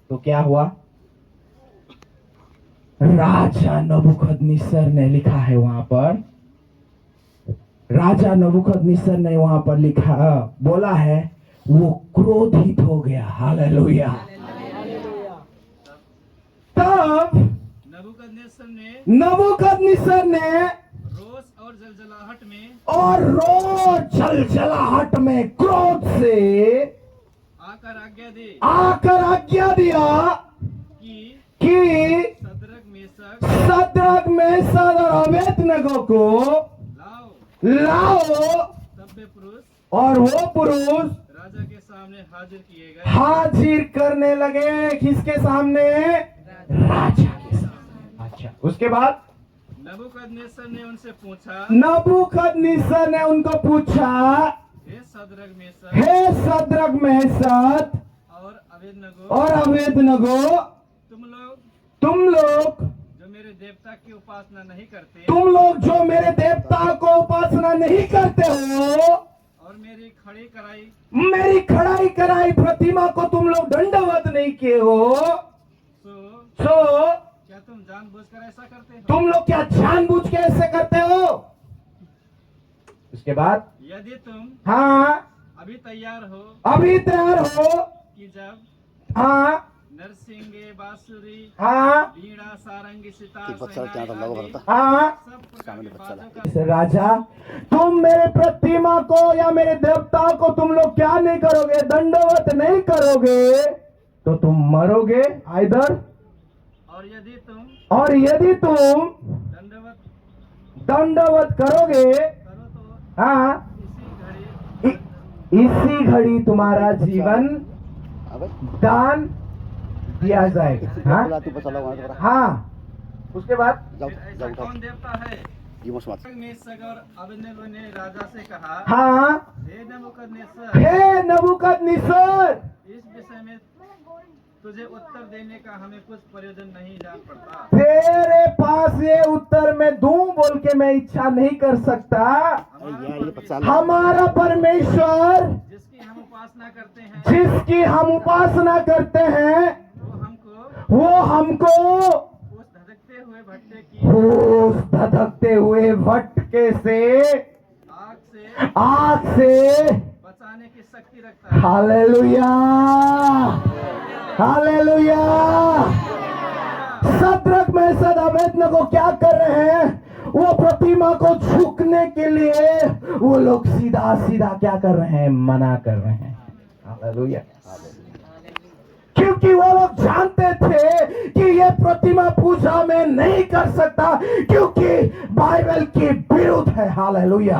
तो क्या हुआ? राजा नबूकदनेस्सर ने लिखा है वहां पर, राजा नबूकदनेस्सर ने वहां पर लिखा बोला है वो क्रोधित हो गया। हालेलुया। तब नबूकदनेस्सर ने रोष और जलजलाहट में क्रोध से आकर आज्ञा दिया कि सद्रक मेशक और अबेदनगो को लाओ। और वो पुरुष राजा के सामने हाजिर किए गए। हाजिर करने लगे। किसके सामने? राजा के सामने। अच्छा, उसके बाद नबूकदनेस्सर ने उनसे पूछा, नबूकदनेस्सर ने उनको पूछा, हे सद्रक मेशक और अबेदनगो, तुम लोग जो मेरे देवता की उपासना नहीं करते, तुम लोग जो मेरे देवता को उपासना नहीं करते हो और मेरी खड़ाई कराई प्रतिमा को तुम लोग दंडवत नहीं किए हो, सो क्या तुम जानबूझकर ऐसा करते हो? तुम लोग क्या जानबूझ के ऐसे करते हो? उसके बाद यदि तुम हाँ अभी तैयार हो कि जब हाँ नरसिंगे बांसुरी हाँ बीड़ा सारंगी सितार हाँ सब प्रकार के बाजों का राजा, तुम मेरे प्रतिमा को या मेरे देवता को तुम लोग क्या नहीं करोगे? दंडवत नहीं करोगे तो तुम मरोगे आइदर। और यदि तुम दंडवत करोगे करो तो हाँ इसी घड़ी तुम्हारा जीवन दान दिया जाएगा। हाँ उसके बाद ऐसा कौन देवता है? मेशक और अबेदनगो ने राजा से कहा, हाँ हे नबूकदनेस्सर, इस विषय में तुझे उत्तर देने का हमें कुछ प्रयोजन नहीं जान पड़ता। तेरे पास ये उत्तर मैं दूं बोल के मैं इच्छा नहीं कर सकता। हमारा परमेश्वर जिसकी हम उपासना करते हैं वो हमको उस धधकते हुए भट्टे से आग से बचाने की शक्ति रखता है। Hallelujah, hallelujah. सद्रक मेशक अबेदनगो क्या कर रहे हैं? वो प्रतिमा को झुकने के लिए वो लोग सीधा क्या कर रहे हैं? मना कर रहे हैं। हालेलुया। क्योंकि वो लोग जानते थे कि ये प्रतिमा पूजा में नहीं कर सकता, क्योंकि बाइबल के विरुद्ध है। हालेलुया,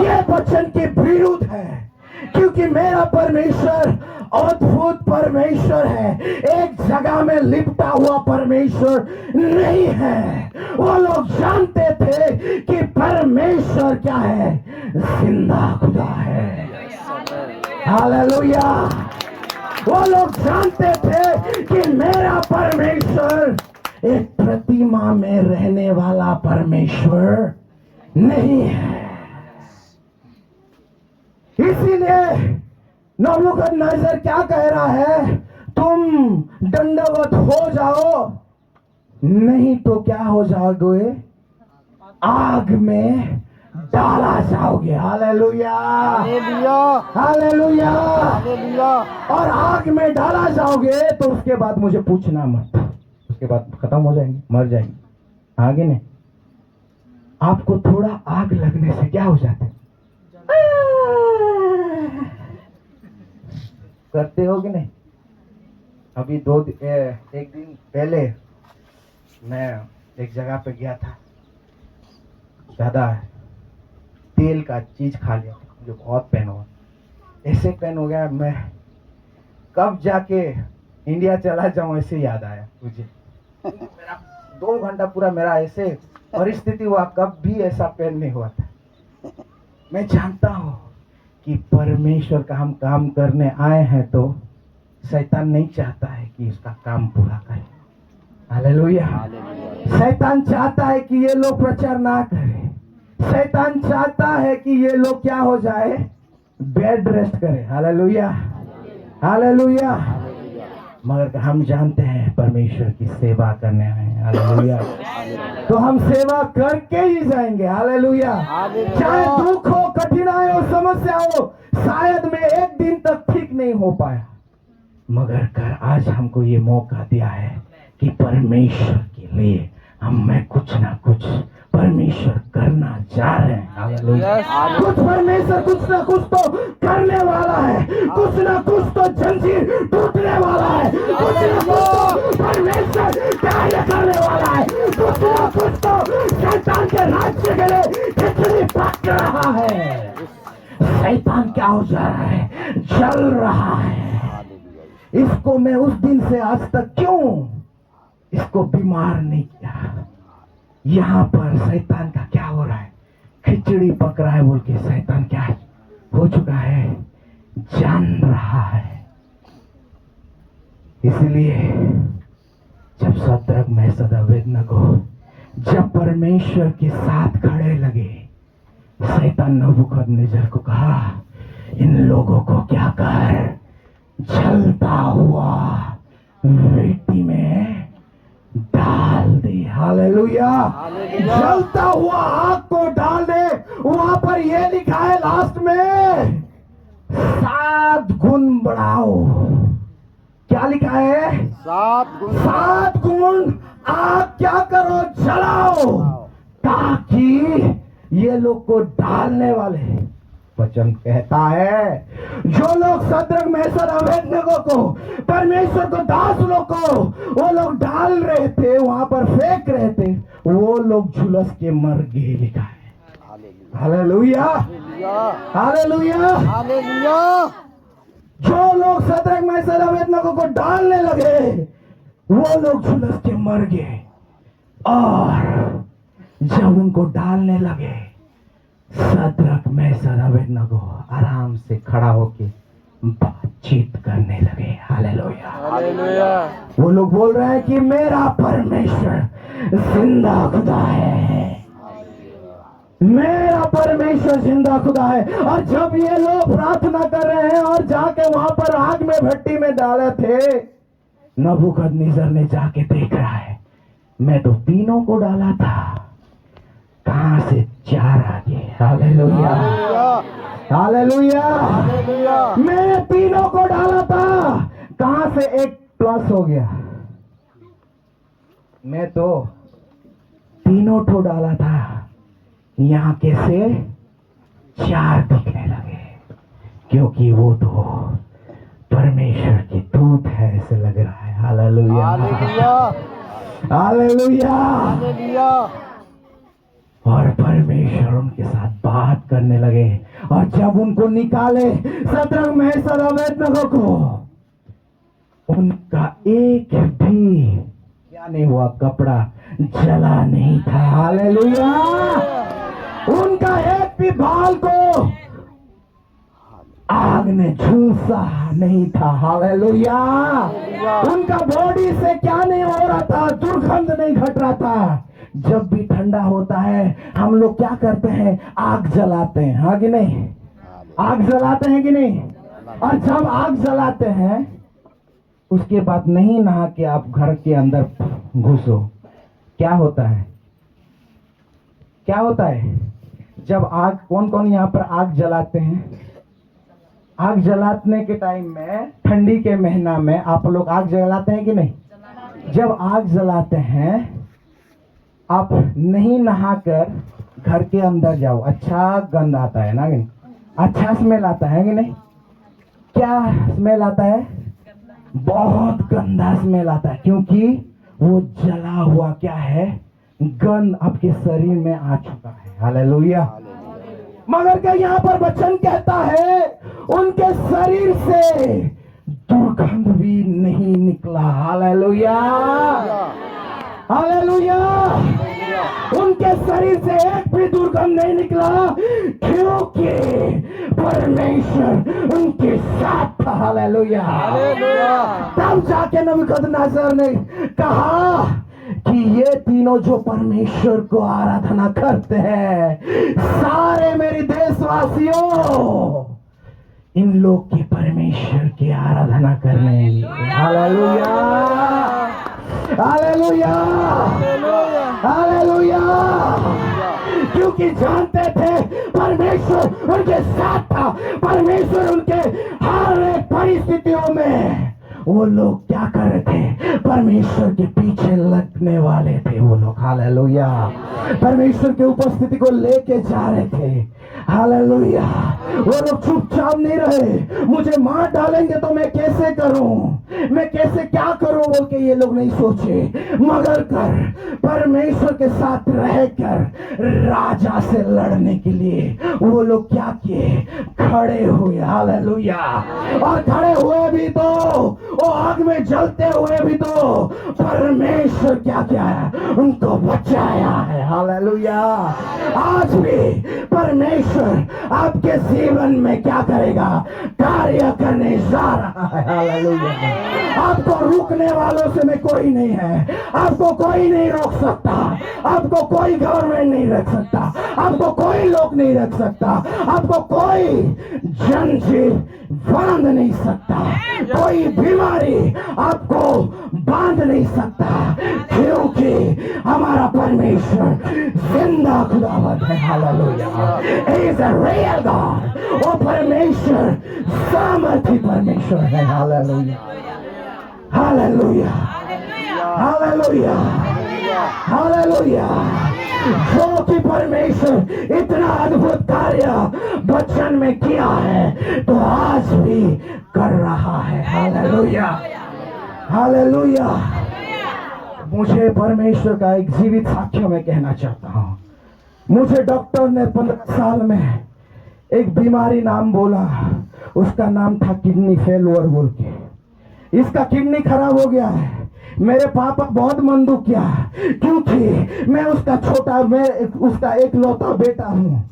ये वचन के विरुद्ध है। क्योंकि मेरा परमेश्वर अद्भुत परमेश्वर है, एक जगह में लिपटा हुआ परमेश्वर नहीं है। वो लोग जानते थे कि परमेश्वर क्या है, जिंदा खुदा है। हालेलुया। वो लोग जानते थे कि मेरा परमेश्वर एक प्रतिमा में रहने वाला परमेश्वर नहीं है। इसीलिए नबूकदनेस्सर क्या कह रहा है, तुम दंडवत हो जाओ, नहीं तो क्या हो जाओगे, आग में डाला जाओगे। Hallelujah, hallelujah. और आग में डाला जाओगे तो उसके बाद मुझे पूछना मत, उसके बाद खत्म हो जाएंगे, मर जाएंगे। आगे नहीं, आपको थोड़ा आग लगने से क्या हो जाता है, करते हो कि नहीं। अभी एक दिन पहले मैं एक जगह पे गया था, ज्यादा तेल का चीज खा लिया, मुझे बहुत पेन हुआ, ऐसे पेन हो गया, मैं कब जाके इंडिया चला जाऊं ऐसे याद आया मुझे। मेरा 2 घंटा पूरा मेरा ऐसे परिस्थिति हुआ, कब भी ऐसा पेन नहीं हुआ था। मैं जानता हूं कि परमेश्वर का हम काम करने आए हैं तो शैतान नहीं चाहता है कि उसका काम पूरा करे। हालेलुया। शैतान चाहता है कि ये लोग प्रचार ना करें, शैतान चाहता है कि ये लोग क्या हो जाए, बेड रेस्ट करें। Hallelujah, hallelujah. मगर हम जानते हैं परमेश्वर की सेवा करने आए हैं। हालेलुया। तो हम सेवा करके ही जाएंगे। हालेलुया। चाहे दुख हो, कठिनाई हो, समस्या हो, शायद में एक दिन तक ठीक नहीं हो पाया, मगर कर आज हमको ये मौका दिया है कि परमेश्वर के लिए मैं कुछ ना कुछ परमेश्वर करना चाह रहे हैं। हालेलुया। कुछ परमेश्वर कुछ ना कुछ तो करने वाला है, कुछ ना कुछ तो जंजीर टूटने वाला है, कुछ ना कुछ तो परमेश्वर कार्य करने वाला है, कुछ ना कुछ तो शैतान के राज्य के लिए खिचड़ी पक रहा है। शैतान क्या हो जा रहा है, जल रहा है। इसको मैं उस दिन से आज तक क्यों इसको बीमार नहीं किया। यहाँ पर शैतान का क्या हो रहा है, खिचड़ी पक रहा है बोल के शैतान क्या हो चुका है, जान रहा है। इसलिए जब शद्रक मेशक अबेदनगो जब परमेश्वर के साथ खड़े लगे, शैतान नबूकदनेस्सर को कहा, इन लोगों को क्या कर, जलता हुआ मिट्टी में डाल दे। हालेलुया। जलता हुआ आग को डाल दे। वहां पर ये लिखा है लास्ट में, 7 गुण बढ़ाओ। क्या लिखा है, 7 गुण आग क्या करो, जलाओ, ताकि ये लोग को डालने वाले। वचन कहता है जो लोग शद्रक मेशक अबेदनगो को, परमेश्वर को, दास लोग को वो लोग डाल रहे थे, वहां पर फेंक रहे थे, वो लोग झुलस के मर गए, लिखा है। Hallelujah, hallelujah, hallelujah. जो लोग शद्रक मेशक अबेदनगो को डालने लगे, वो लोग झुलस के मर गए। और जब उनको डालने लगे, शद्रक मेशक अबेदनगो आराम से खड़ा होके बातचीत करने लगे। Hallelujah, hallelujah. वो लोग बोल रहे हैं कि मेरा परमेश्वर जिंदा खुदा है, मेरा परमेश्वर जिंदा खुदा है। और जब ये लोग प्रार्थना कर रहे हैं और जाके वहां पर आग में भट्टी में डाले थे, नबूकदनेस्सर ने जाके देख रहा है, मैं तो तीनों को डाला था, कहां से 4 आ गए। Hallelujah, hallelujah. मैंने तीनों को डाला था, कहां से 1 प्लस हो गया। मैं तो तीनों ठो डाला था, यहाँ कैसे 4 दिखने लगे, क्योंकि वो तो परमेश्वर की दूत है ऐसे लग रहा है। Hallelujah, hallelujah, hallelujah. और परमेश्वर उनके साथ बात करने लगे। और जब उनको निकाले शद्रक मेशक और अबेदनगो को, उनका एक भी क्या नहीं हुआ, कपड़ा जला नहीं था। हालेलुया। उनका एक भी बाल को आग ने झुलसा नहीं था। हालेलुया। उनका बॉडी से क्या नहीं हो रहा था, दुर्गंध नहीं घट रहा था। जब भी ठंडा होता है हम लोग क्या करते हैं, आग जलाते हैं, हाँ कि नहीं? आग जलाते हैं कि नहीं? और जब आग जलाते हैं उसके बाद नहीं नहा के आप घर के अंदर घुसो, क्या होता है? क्या होता है जब आग, कौन कौन यहाँ पर आग जलाते हैं? आग जलाने के टाइम में, ठंडी के महीना में आप लोग आग जलाते हैं कि नहीं? जब आग जलाते हैं आप नहीं नहाकर घर के अंदर जाओ, अच्छा गंध आता है ना, अच्छा स्मेल आता है कि नहीं? क्या स्मेल आता है? बहुत गंदा स्मेल आता है, क्योंकि वो जला हुआ क्या है, गंध आपके शरीर में आ चुका है। हालेलुया। मगर क्या यहाँ पर वचन कहता है, उनके शरीर से दुर्गंध भी नहीं निकला। हालेलुया। हालेलुया। उनके शरीर से एक भी दुर्गंध नहीं निकला, क्योंकि परमेश्वर उनके साथ था। हालेलुया। तब जाके नबूकदनेस्सर ने कहा कि ये तीनों जो परमेश्वर को आराधना करते हैं, सारे मेरे देशवासियों, इन लोग की परमेश्वर की आराधना करने। हालेलुया। हालेलुया। हालेलुया। क्योंकि जानते थे परमेश्वर उनके साथ था। परमेश्वर उनके हर एक परिस्थितियों में वो लोग क्या कर रहे थे, परमेश्वर के पीछे लगने वाले थे वो लोग। हालेलुया। परमेश्वर की उपस्थिति को लेके जा रहे थे। हालेलुया। वो लोग चुपचाप नहीं रहे, मुझे मार डालेंगे तो मैं कैसे करूं, मैं कैसे क्या करूं बोल के ये लोग नहीं सोचे, मगर कर परमेश्वर के साथ रहकर राजा से लड़ने के लिए वो लोग क्या किए, खड़े हुए। हालेलुया। और खड़े हुए भी तो वो आग में जलते हुए भी तो परमेश्वर क्या किया है, उनको बचाया है। हालेलुया। आज भी परमेश्वर आपके जीवन में क्या करेगा, कार्य करने जा रहा है। हालेलुया। आपको रुकने वालों से में कोई नहीं है, आपको कोई नहीं रोक सकता, आपको कोई गवर्नमेंट नहीं रख सकता, आपको कोई लोग नहीं रख सकता, आपको कोई जंजीर बांध नहीं सकता, कोई बीमारी आपको बांध नहीं सकता, क्योंकि हमारा परमेश्वर जिंदा खुदावंत है। Hallelujah. He is a real God। वो परमेश्वर सामर्थी परमेश्वर है। हालेलुया। हालेलुया। हालेलुया। हालेलुया। जो कि परमेश्वर इतना अद्भुत कार्य वचन में किया है तो आज भी कर रहा है। हालेलुया। हालेलुया। मुझे परमेश्वर का एक जीवित साक्ष्य में कहना चाहता हूँ। मुझे डॉक्टर ने 15 साल में एक बीमारी नाम बोला, उसका नाम था किडनी फेलुअर बोल के। इसका किडनी खराब हो गया है। मेरे पापा बहुत मन दुख किया, क्योंकि मैं उसका छोटा, मैं उसका एकलौता बेटा हूँ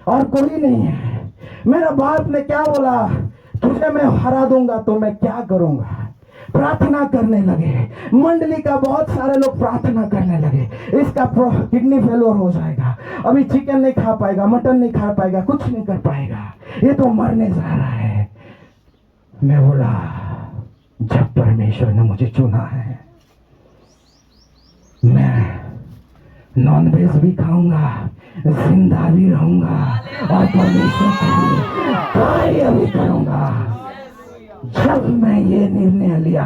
और कोई नहीं है। मेरा बाप ने क्या बोला, तुझे मैं हरा दूंगा तो मैं क्या करूंगा। प्रार्थना करने लगे, मंडली का बहुत सारे लोग प्रार्थना करने लगे, इसका किडनी फेलुअर हो जाएगा, अभी चिकन नहीं खा पाएगा, मटन नहीं खा पाएगा, कुछ नहीं कर पाएगा, ये तो मरने जा रहा है। मैं बोला, जब परमेश्वर ने मुझे चुना है, मैं नॉनवेज भी खाऊंगा, जिंदा भी रहूंगा और परमेश्वर के लिए कार्य भी करूंगा। जब मैं ये निर्णय लिया,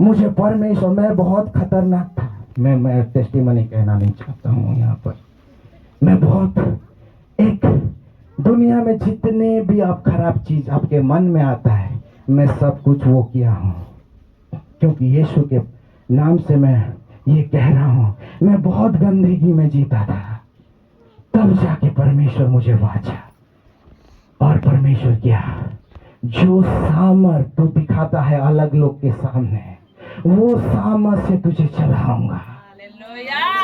मुझे परमेश्वर, मैं बहुत खतरनाक था, मैं टेस्टिमनी कहना नहीं चाहता हूँ यहाँ पर। मैं बहुत, एक दुनिया में जितने भी आप खराब चीज आपके मन में आता है, मैं सब कुछ वो किया हूँ, क्योंकि यीशु के नाम से मैं ये कह रहा हूँ, मैं बहुत गंदगी में जीता था। तब जाके परमेश्वर मुझे वाचा। और परमेश्वर क्या, जो सामर्थ तू दिखाता है अलग लोग के सामने, वो सामर्थ से तुझे चलाऊंगा,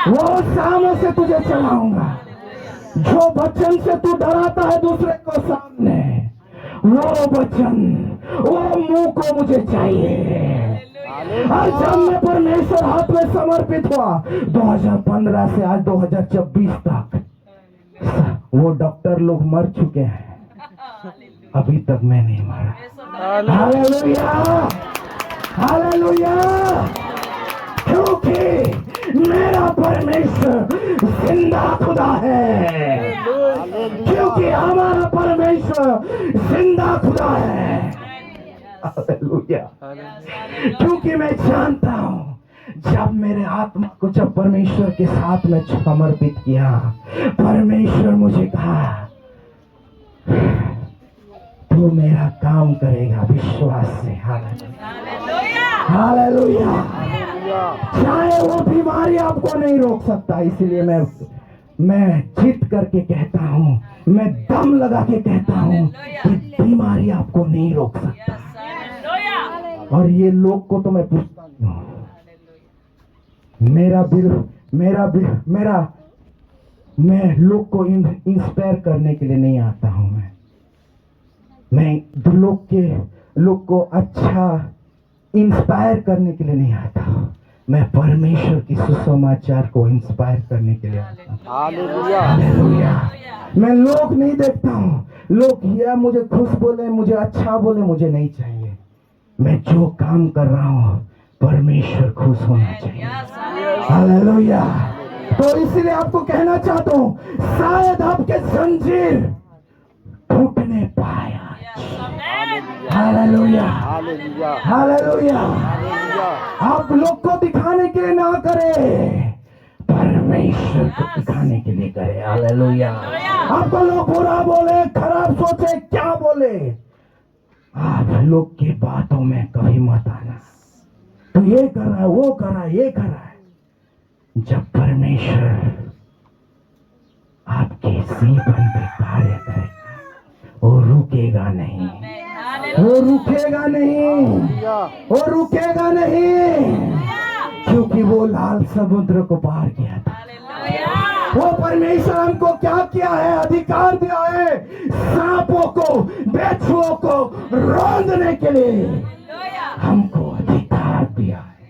वो सामर्थ से तुझे चलाऊंगा। जो वचन से तू डराता है दूसरे को सामने, वो वचन, वो मुंह को मुझे चाहिए। और जब मैं परमेश्वर हाथ में समर्पित हुआ 2015 से आज 2024 तक, वो डॉक्टर लोग मर चुके हैं, अभी तक मैं नहीं मरा। Hallelujah, hallelujah. क्योंकि मेरा परमेश्वर जिंदा खुदा है, क्योंकि हमारा परमेश्वर जिंदा खुदा है। हालेलुया। क्योंकि मैं जानता हूं जब मेरे आत्मा को जब परमेश्वर के साथ में समर्पित किया, परमेश्वर मुझे कहा तू मेरा काम करेगा विश्वास से। Hallelujah, hallelujah. चाहे वो बीमारी आपको नहीं रोक सकता, इसलिए मैं जिद करके कहता हूं, मैं दम लगा के कहता हूं कि बीमारी आपको नहीं रोक सकता। और ये लोग को तो मैं पूछता नहीं हूं, मैं लोग को इंस्पायर करने के लिए नहीं आता हूं। मैं लोग को अच्छा इंस्पायर करने के लिए नहीं आता हूं। मैं परमेश्वर की सुसमाचार को इंस्पायर करने के लिए आता हूं। Hallelujah, hallelujah. मैं लोग नहीं देखता हूं, लोग या मुझे खुश बोले, मुझे अच्छा बोले, मुझे नहीं चाहिए। मैं जो काम कर रहा हूं परमेश्वर खुश होना चाहिए। हालेलुया। तो इसलिए आपको कहना चाहता हूं, शायद आपके जंजीर टूटने पाया। Hallelujah, hallelujah. आप लोग को दिखाने के लिए ना करें, परमेश्वर को दिखाने के लिए करें। हालेलुया। आपको लोग बुरा बोले, खराब सोचे, क्या बोले, आप लोग की बातों में कभी मत आना। तो ये कर रहा है, वो कर रहा है, ये कर रहा है। जब परमेश्वर आपके जीवन पे कार्य करेगा, वो रुकेगा नहीं, वो रुकेगा नहीं, वो रुकेगा नहीं। क्योंकि वो लाल समुद्र को पार किया था। वो परमेश्वर हमको क्या किया है, अधिकार दिया है सांपों को, बेछुओं को रौंदने के लिए। हमको अधिकार दिया है।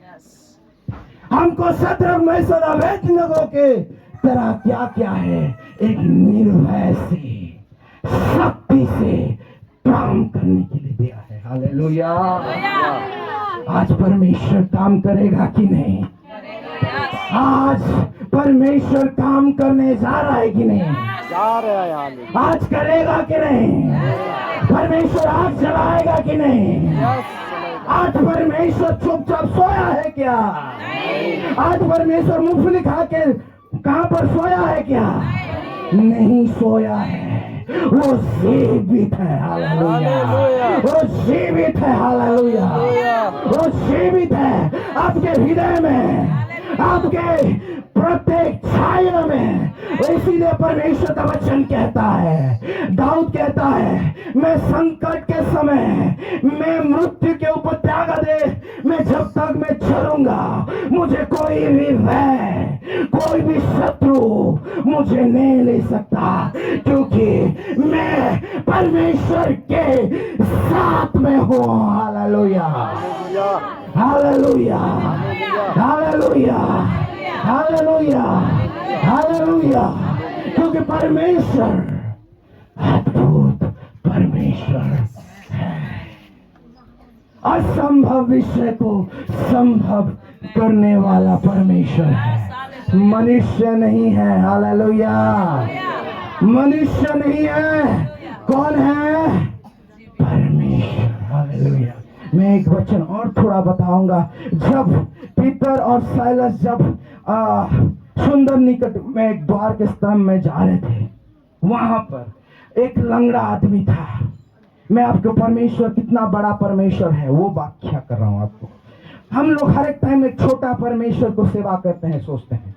हमको शत्रक मैसर अबेदनगो के तरह क्या क्या है, एक निर्भय से, शक्ति से काम करने के लिए दिया है। हालेलुया। आज परमेश्वर काम करेगा कि नहीं? आज परमेश्वर काम करने जा रहा है कि नहीं? जा रहा है। आज करेगा कि नहीं? परमेश्वर आग जलाएगा कि नहीं? आज परमेश्वर चुपचाप सोया है क्या? आज परमेश्वर मूंगफली खा के कहां पर सोया है क्या? नहीं सोया है, वो जीवित है। हालेलुया, वो जीवित है। हालेलुया, वो जीवित है आपके हृदय में, आपके प्रत्येक छाया में। इसीलिए परमेश्वर का वचन कहता है, दाऊद कहता है, मैं संकट के समय, मैं मृत्यु के ऊपर त्याग दे, मैं जब तक मैं चलूंगा, मुझे कोई भी भय, कोई भी शत्रु मुझे नहीं ले सकता, क्योंकि मैं परमेश्वर के साथ में हूँ। Hallelujah, hallelujah, hallelujah, hallelujah, hallelujah. क्योंकि परमेश्वर अद्भुत परमेश्वर है, असंभव विषय को संभव करने वाला परमेश्वर है, मनुष्य नहीं है। हालेलुया, मनुष्य नहीं है। कौन है? परमेश्वर। हालेलुया। मैं एक वचन और थोड़ा बताऊंगा। जब पीटर और साइलस जब सुंदर निकट में एक द्वार के स्तंभ में जा रहे थे, वहां पर एक लंगड़ा आदमी था। मैं आपको परमेश्वर कितना बड़ा परमेश्वर है वो व्याख्या कर रहा हूं आपको। हम लोग हर एक टाइम एक छोटा परमेश्वर को सेवा करते हैं, सोचते हैं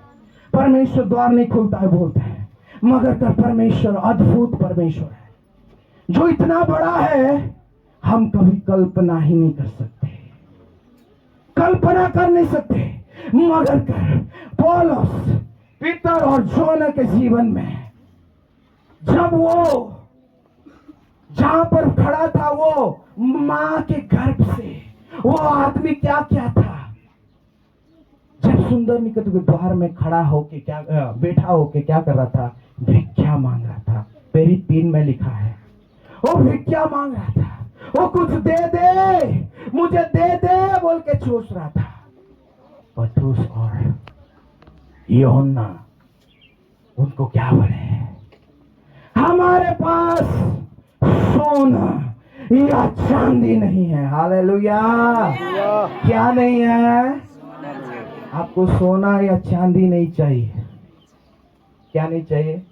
परमेश्वर द्वार नहीं खुलता है, बोलते हैं मगर का परमेश्वर अद्भुत परमेश्वर है, जो इतना बड़ा है हम कभी कल्पना ही नहीं कर सकते, कल्पना कर नहीं सकते। मगर कर पौलुस, पीतर और जोना के जीवन में जब वो जहां पर खड़ा था, वो मां के गर्भ से, वो आदमी क्या क्या था। जब सुंदर निकट के द्वार में खड़ा होके क्या बैठा होके क्या कर रहा था, भिक्षा मांग रहा था। पेरी 3 में लिखा है वो भिक्षा मांग रहा था, वो कुछ दे दे, मुझे दे दे बोल के चूस रहा था। पतरस और यूहन्ना उनको क्या बोले, हमारे पास सोना या चांदी नहीं है। हालेलुया। क्या नहीं है? आपको सोना या चांदी नहीं चाहिए। क्या नहीं चाहिए?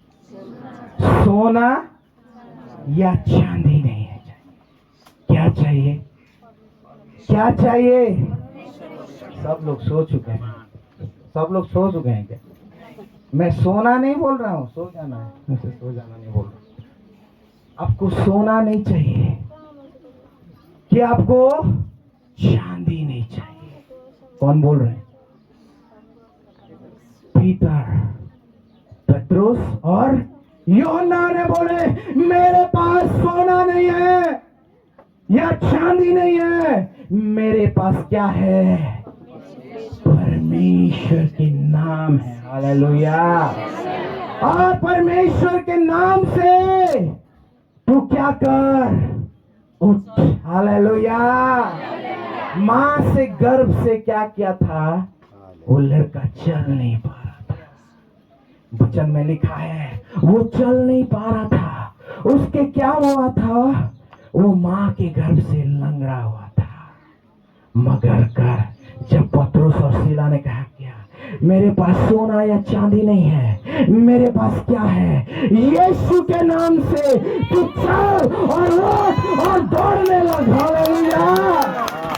सोना या चांदी नहीं है चाहिए। क्या चाहिए? क्या चाहिए? सब लोग सो चुके हैं, सब लोग सो चुके हैं क्या? मैं सोना नहीं बोल रहा हूँ, सो जाना है, मुझे सो जाना नहीं बोल रहा। आपको सोना नहीं चाहिए कि आपको चांदी नहीं चाहिए? कौन बोल रहे हैं? पीतर, पतरस और यूहन्ना ने बोले, मेरे पास सोना नहीं है या चांदी नहीं है, मेरे पास क्या है? परमेश्वर के नाम है। हालेलुया। और परमेश्वर के नाम से तू क्या कर, उठ। हालेलुया। मां से गर्भ से क्या किया था, वो लड़का चल नहीं पा रहा था। वचन में लिखा है वो चल नहीं पा रहा था। उसके क्या हुआ था, वो मां के गर्भ से लंगड़ा हुआ था। मगर कर जब पतरस और सीला ने कहा, क्या मेरे पास सोना या चांदी नहीं है, मेरे पास क्या है, यीशु के नाम से तू चल और उठ और दौड़ने लग। हालेलुया।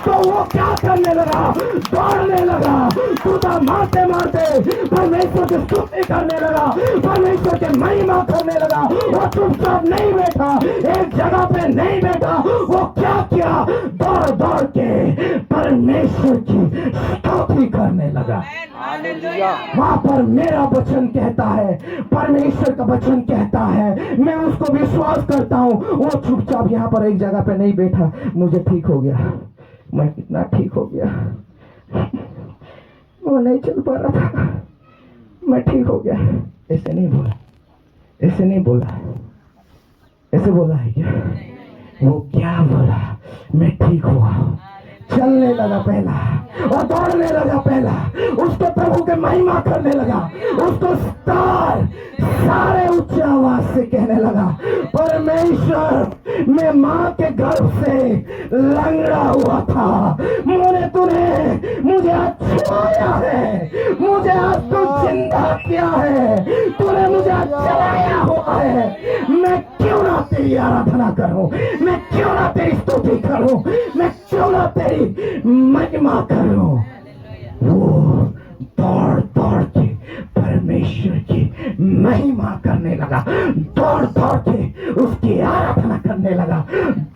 तो वो क्या करने लगा, दौड़ने लगा, कूदा मारते मारते परमेश्वर की स्तुति करने लगा, परमेश्वर के महिमा करने लगा। वो चुपचाप नहीं बैठा, एक जगह पे नहीं बैठा, वो क्या किया, दौड़ दौड़ के परमेश्वर की स्तुति करने लगा। वहां पर मेरा वचन कहता है, परमेश्वर का वचन कहता है, मैं उसको विश्वास करता हूं। वो चुपचाप यहाँ पर एक जगह पे नहीं बैठा, मुझे ठीक हो गया, मैं कितना ठीक हो गया, वो नहीं चल पा रहा था, मैं ठीक हो गया। ऐसे नहीं बोला, ऐसे नहीं बोला, ऐसे बोला है क्या? वो क्या बोला, मैं ठीक हुआ। चलने लगा पहला और दौड़ने लगा पहला, उसको प्रभु के महिमा करने लगा, उसको सारे उच्च आवाज से कहने लगा, परमेश्वर मैं मां के गर्भ से लंगड़ा हुआ था, मुझे आज छुआया है, मुझे आज तू जिंदा किया है, तूने मुझे आज चलाया हुआ है। मैं क्यों ना तेरी आराधना करूं, मैं क्यों ना तेरी स्तुति करूं, मैं क्यों ना तेरी महिमा करूं। वो दौड़ दौड़ के परमेश्वर की महिमा करने लगा, दौड़ दौड़ के उसकी आराधना करने लगा,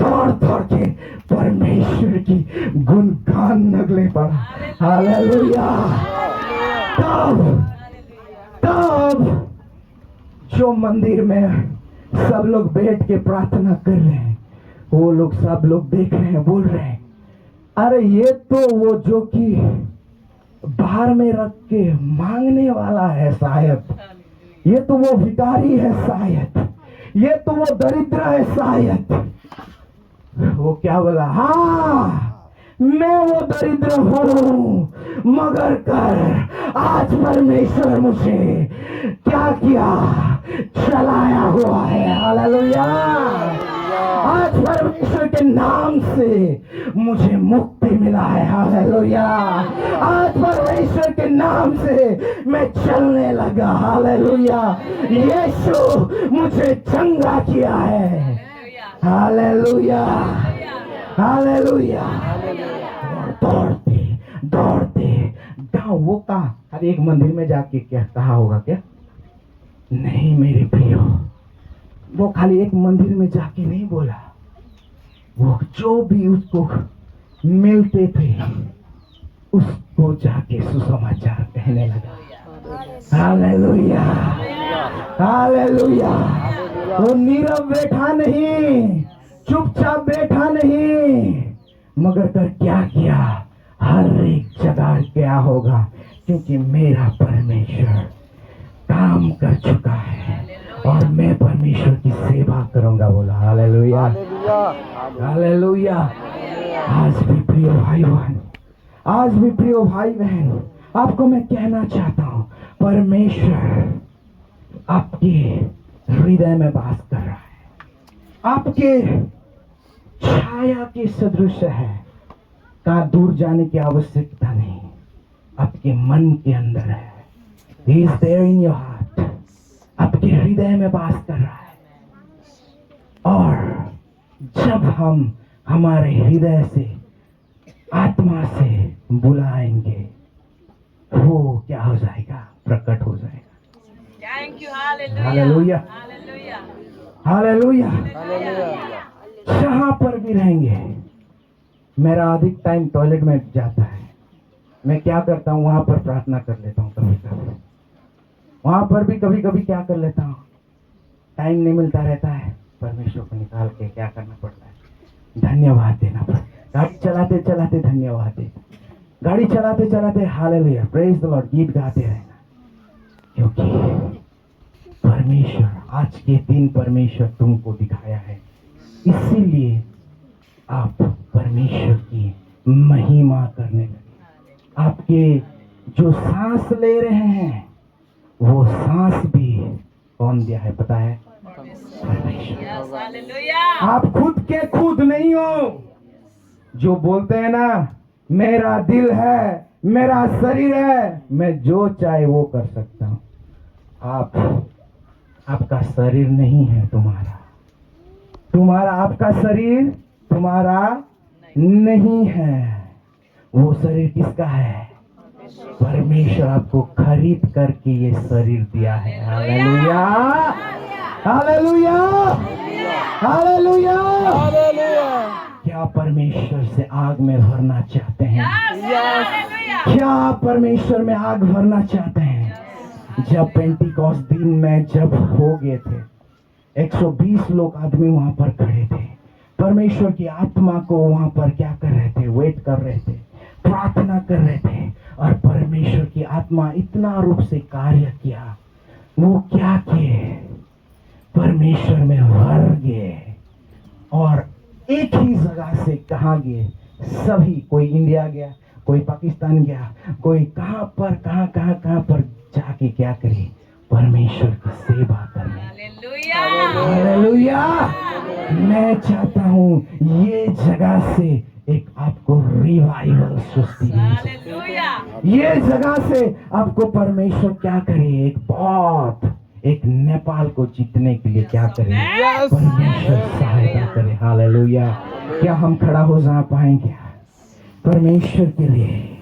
दौड़ दौड़ के परमेश्वर की गुणगान नगले पड़ा। हालेलुया। तब जो मंदिर में सब लोग बैठ के प्रार्थना कर रहे हैं, वो लोग सब लोग देख रहे हैं, बोल रहे हैं, अरे ये तो वो जो कि बाहर में रख के मांगने वाला है शायद, ये तो वो भिखारी है शायद, ये तो वो दरिद्र है शायद। वो क्या बोला, हाँ मैं वो दरिद्र हूं, मगर कर आज परमेश्वर मुझे क्या किया, चलाया हुआ है। हालेलुया। आज परमेश्वर के नाम से मुझे मुक्ति मिला है। हालेलुया। आज परमेश्वर के नाम से मैं चलने लगा। हालेलुया। यीशु मुझे चंगा किया है। हालेलुया। हालेलुया। दौड़ते दौड़ते गाँव, वो कहा हर एक मंदिर में जाके क्या कहा होगा, क्या नहीं मेरे प्रियो, वो खाली एक मंदिर में जाके नहीं बोला, वो जो भी उसको मिलते थे उसको जाके सुसमाचार कहने लगा। Hallelujah, hallelujah. वो नीरव बैठा नहीं, चुपचाप बैठा नहीं, मगर कर क्या किया, हर एक जगह क्या होगा, क्योंकि मेरा परमेश्वर काम कर चुका है और मैं परमेश्वर की सेवा करूंगा। बोला हालेलुया, हालेलुया। आज भी प्रिय भाई बहन, आज भी प्रिय भाई बहन, आपको मैं कहना चाहता हूं, परमेश्वर आपके हृदय में वास कर रहा है, आपके छाया के सदृश है, कहाँ दूर जाने की आवश्यकता नहीं, आपके मन के अंदर है। He is there in your heart, आपके हृदय में वास कर रहा है। और जब हम हमारे हृदय से, आत्मा से बुलाएंगे, वो क्या हो जाएगा, प्रकट हो जाएगा। Thank you, hallelujah. Hallelujah, Hallelujah. Hallelujah. जहां पर भी रहेंगे, मेरा अधिक टाइम टॉयलेट में जाता है, मैं क्या करता हूँ, वहां पर प्रार्थना कर लेता हूँ। कभी कभी वहां पर भी कभी कभी क्या कर लेता हूँ, टाइम नहीं मिलता रहता है, परमेश्वर को निकाल के क्या करना पड़ता है, धन्यवाद देना पड़ता है। गाड़ी चलाते चलाते धन्यवाद देना, गाड़ी चलाते चलाते हालेलुया, प्रेज द लॉर्ड गीत गाते रहना, क्योंकि परमेश्वर आज के दिन परमेश्वर तुमको दिखाया है, इसीलिए आप परमेश्वर की महिमा करने लगे। आपके जो सांस ले रहे हैं, वो सांस भी कौन दिया है पता है, परमेश्वर। Yes, hallelujah. आप खुद के खुद नहीं हो, जो बोलते हैं ना, मेरा दिल है, मेरा शरीर है, मैं जो चाहे वो कर सकता हूं। आपका शरीर नहीं है तुम्हारा आपका शरीर तुम्हारा नहीं है। वो शरीर किसका है, परमेश्वर आपको खरीद करके ये शरीर दिया है। Hallelujah, hallelujah, hallelujah. क्या परमेश्वर से आग में भरना चाहते हैं? क्या आप परमेश्वर में आग भरना चाहते हैं? जब पेंटिकॉस्ट दिन में जब हो गए थे, 120 लोग आदमी वहां पर खड़े थे, परमेश्वर की आत्मा को वहां पर क्या कर रहे थे, वेट कर रहे थे, प्रार्थना कर रहे थे, और परमेश्वर की आत्मा इतना रूप से कार्य किया। वो क्या किए, परमेश्वर में भर गए, और एक ही जगह से कहाँ गए, सभी, कोई इंडिया गया, कोई पाकिस्तान गया, कोई कहाँ पर जाके क्या करे, परमेश्वर की सेवा करने। हालेलुया। मैं चाहता हूँ ये जगह से एक आपको रिवाइवल सृष्टि मिले। ये जगह से आपको परमेश्वर क्या करे, एक नेपाल को जीतने के लिए क्या करे, परमेश्वर सहायता करे। हालेलुया। क्या हम खड़ा हो जा पाएंगे परमेश्वर के लिए?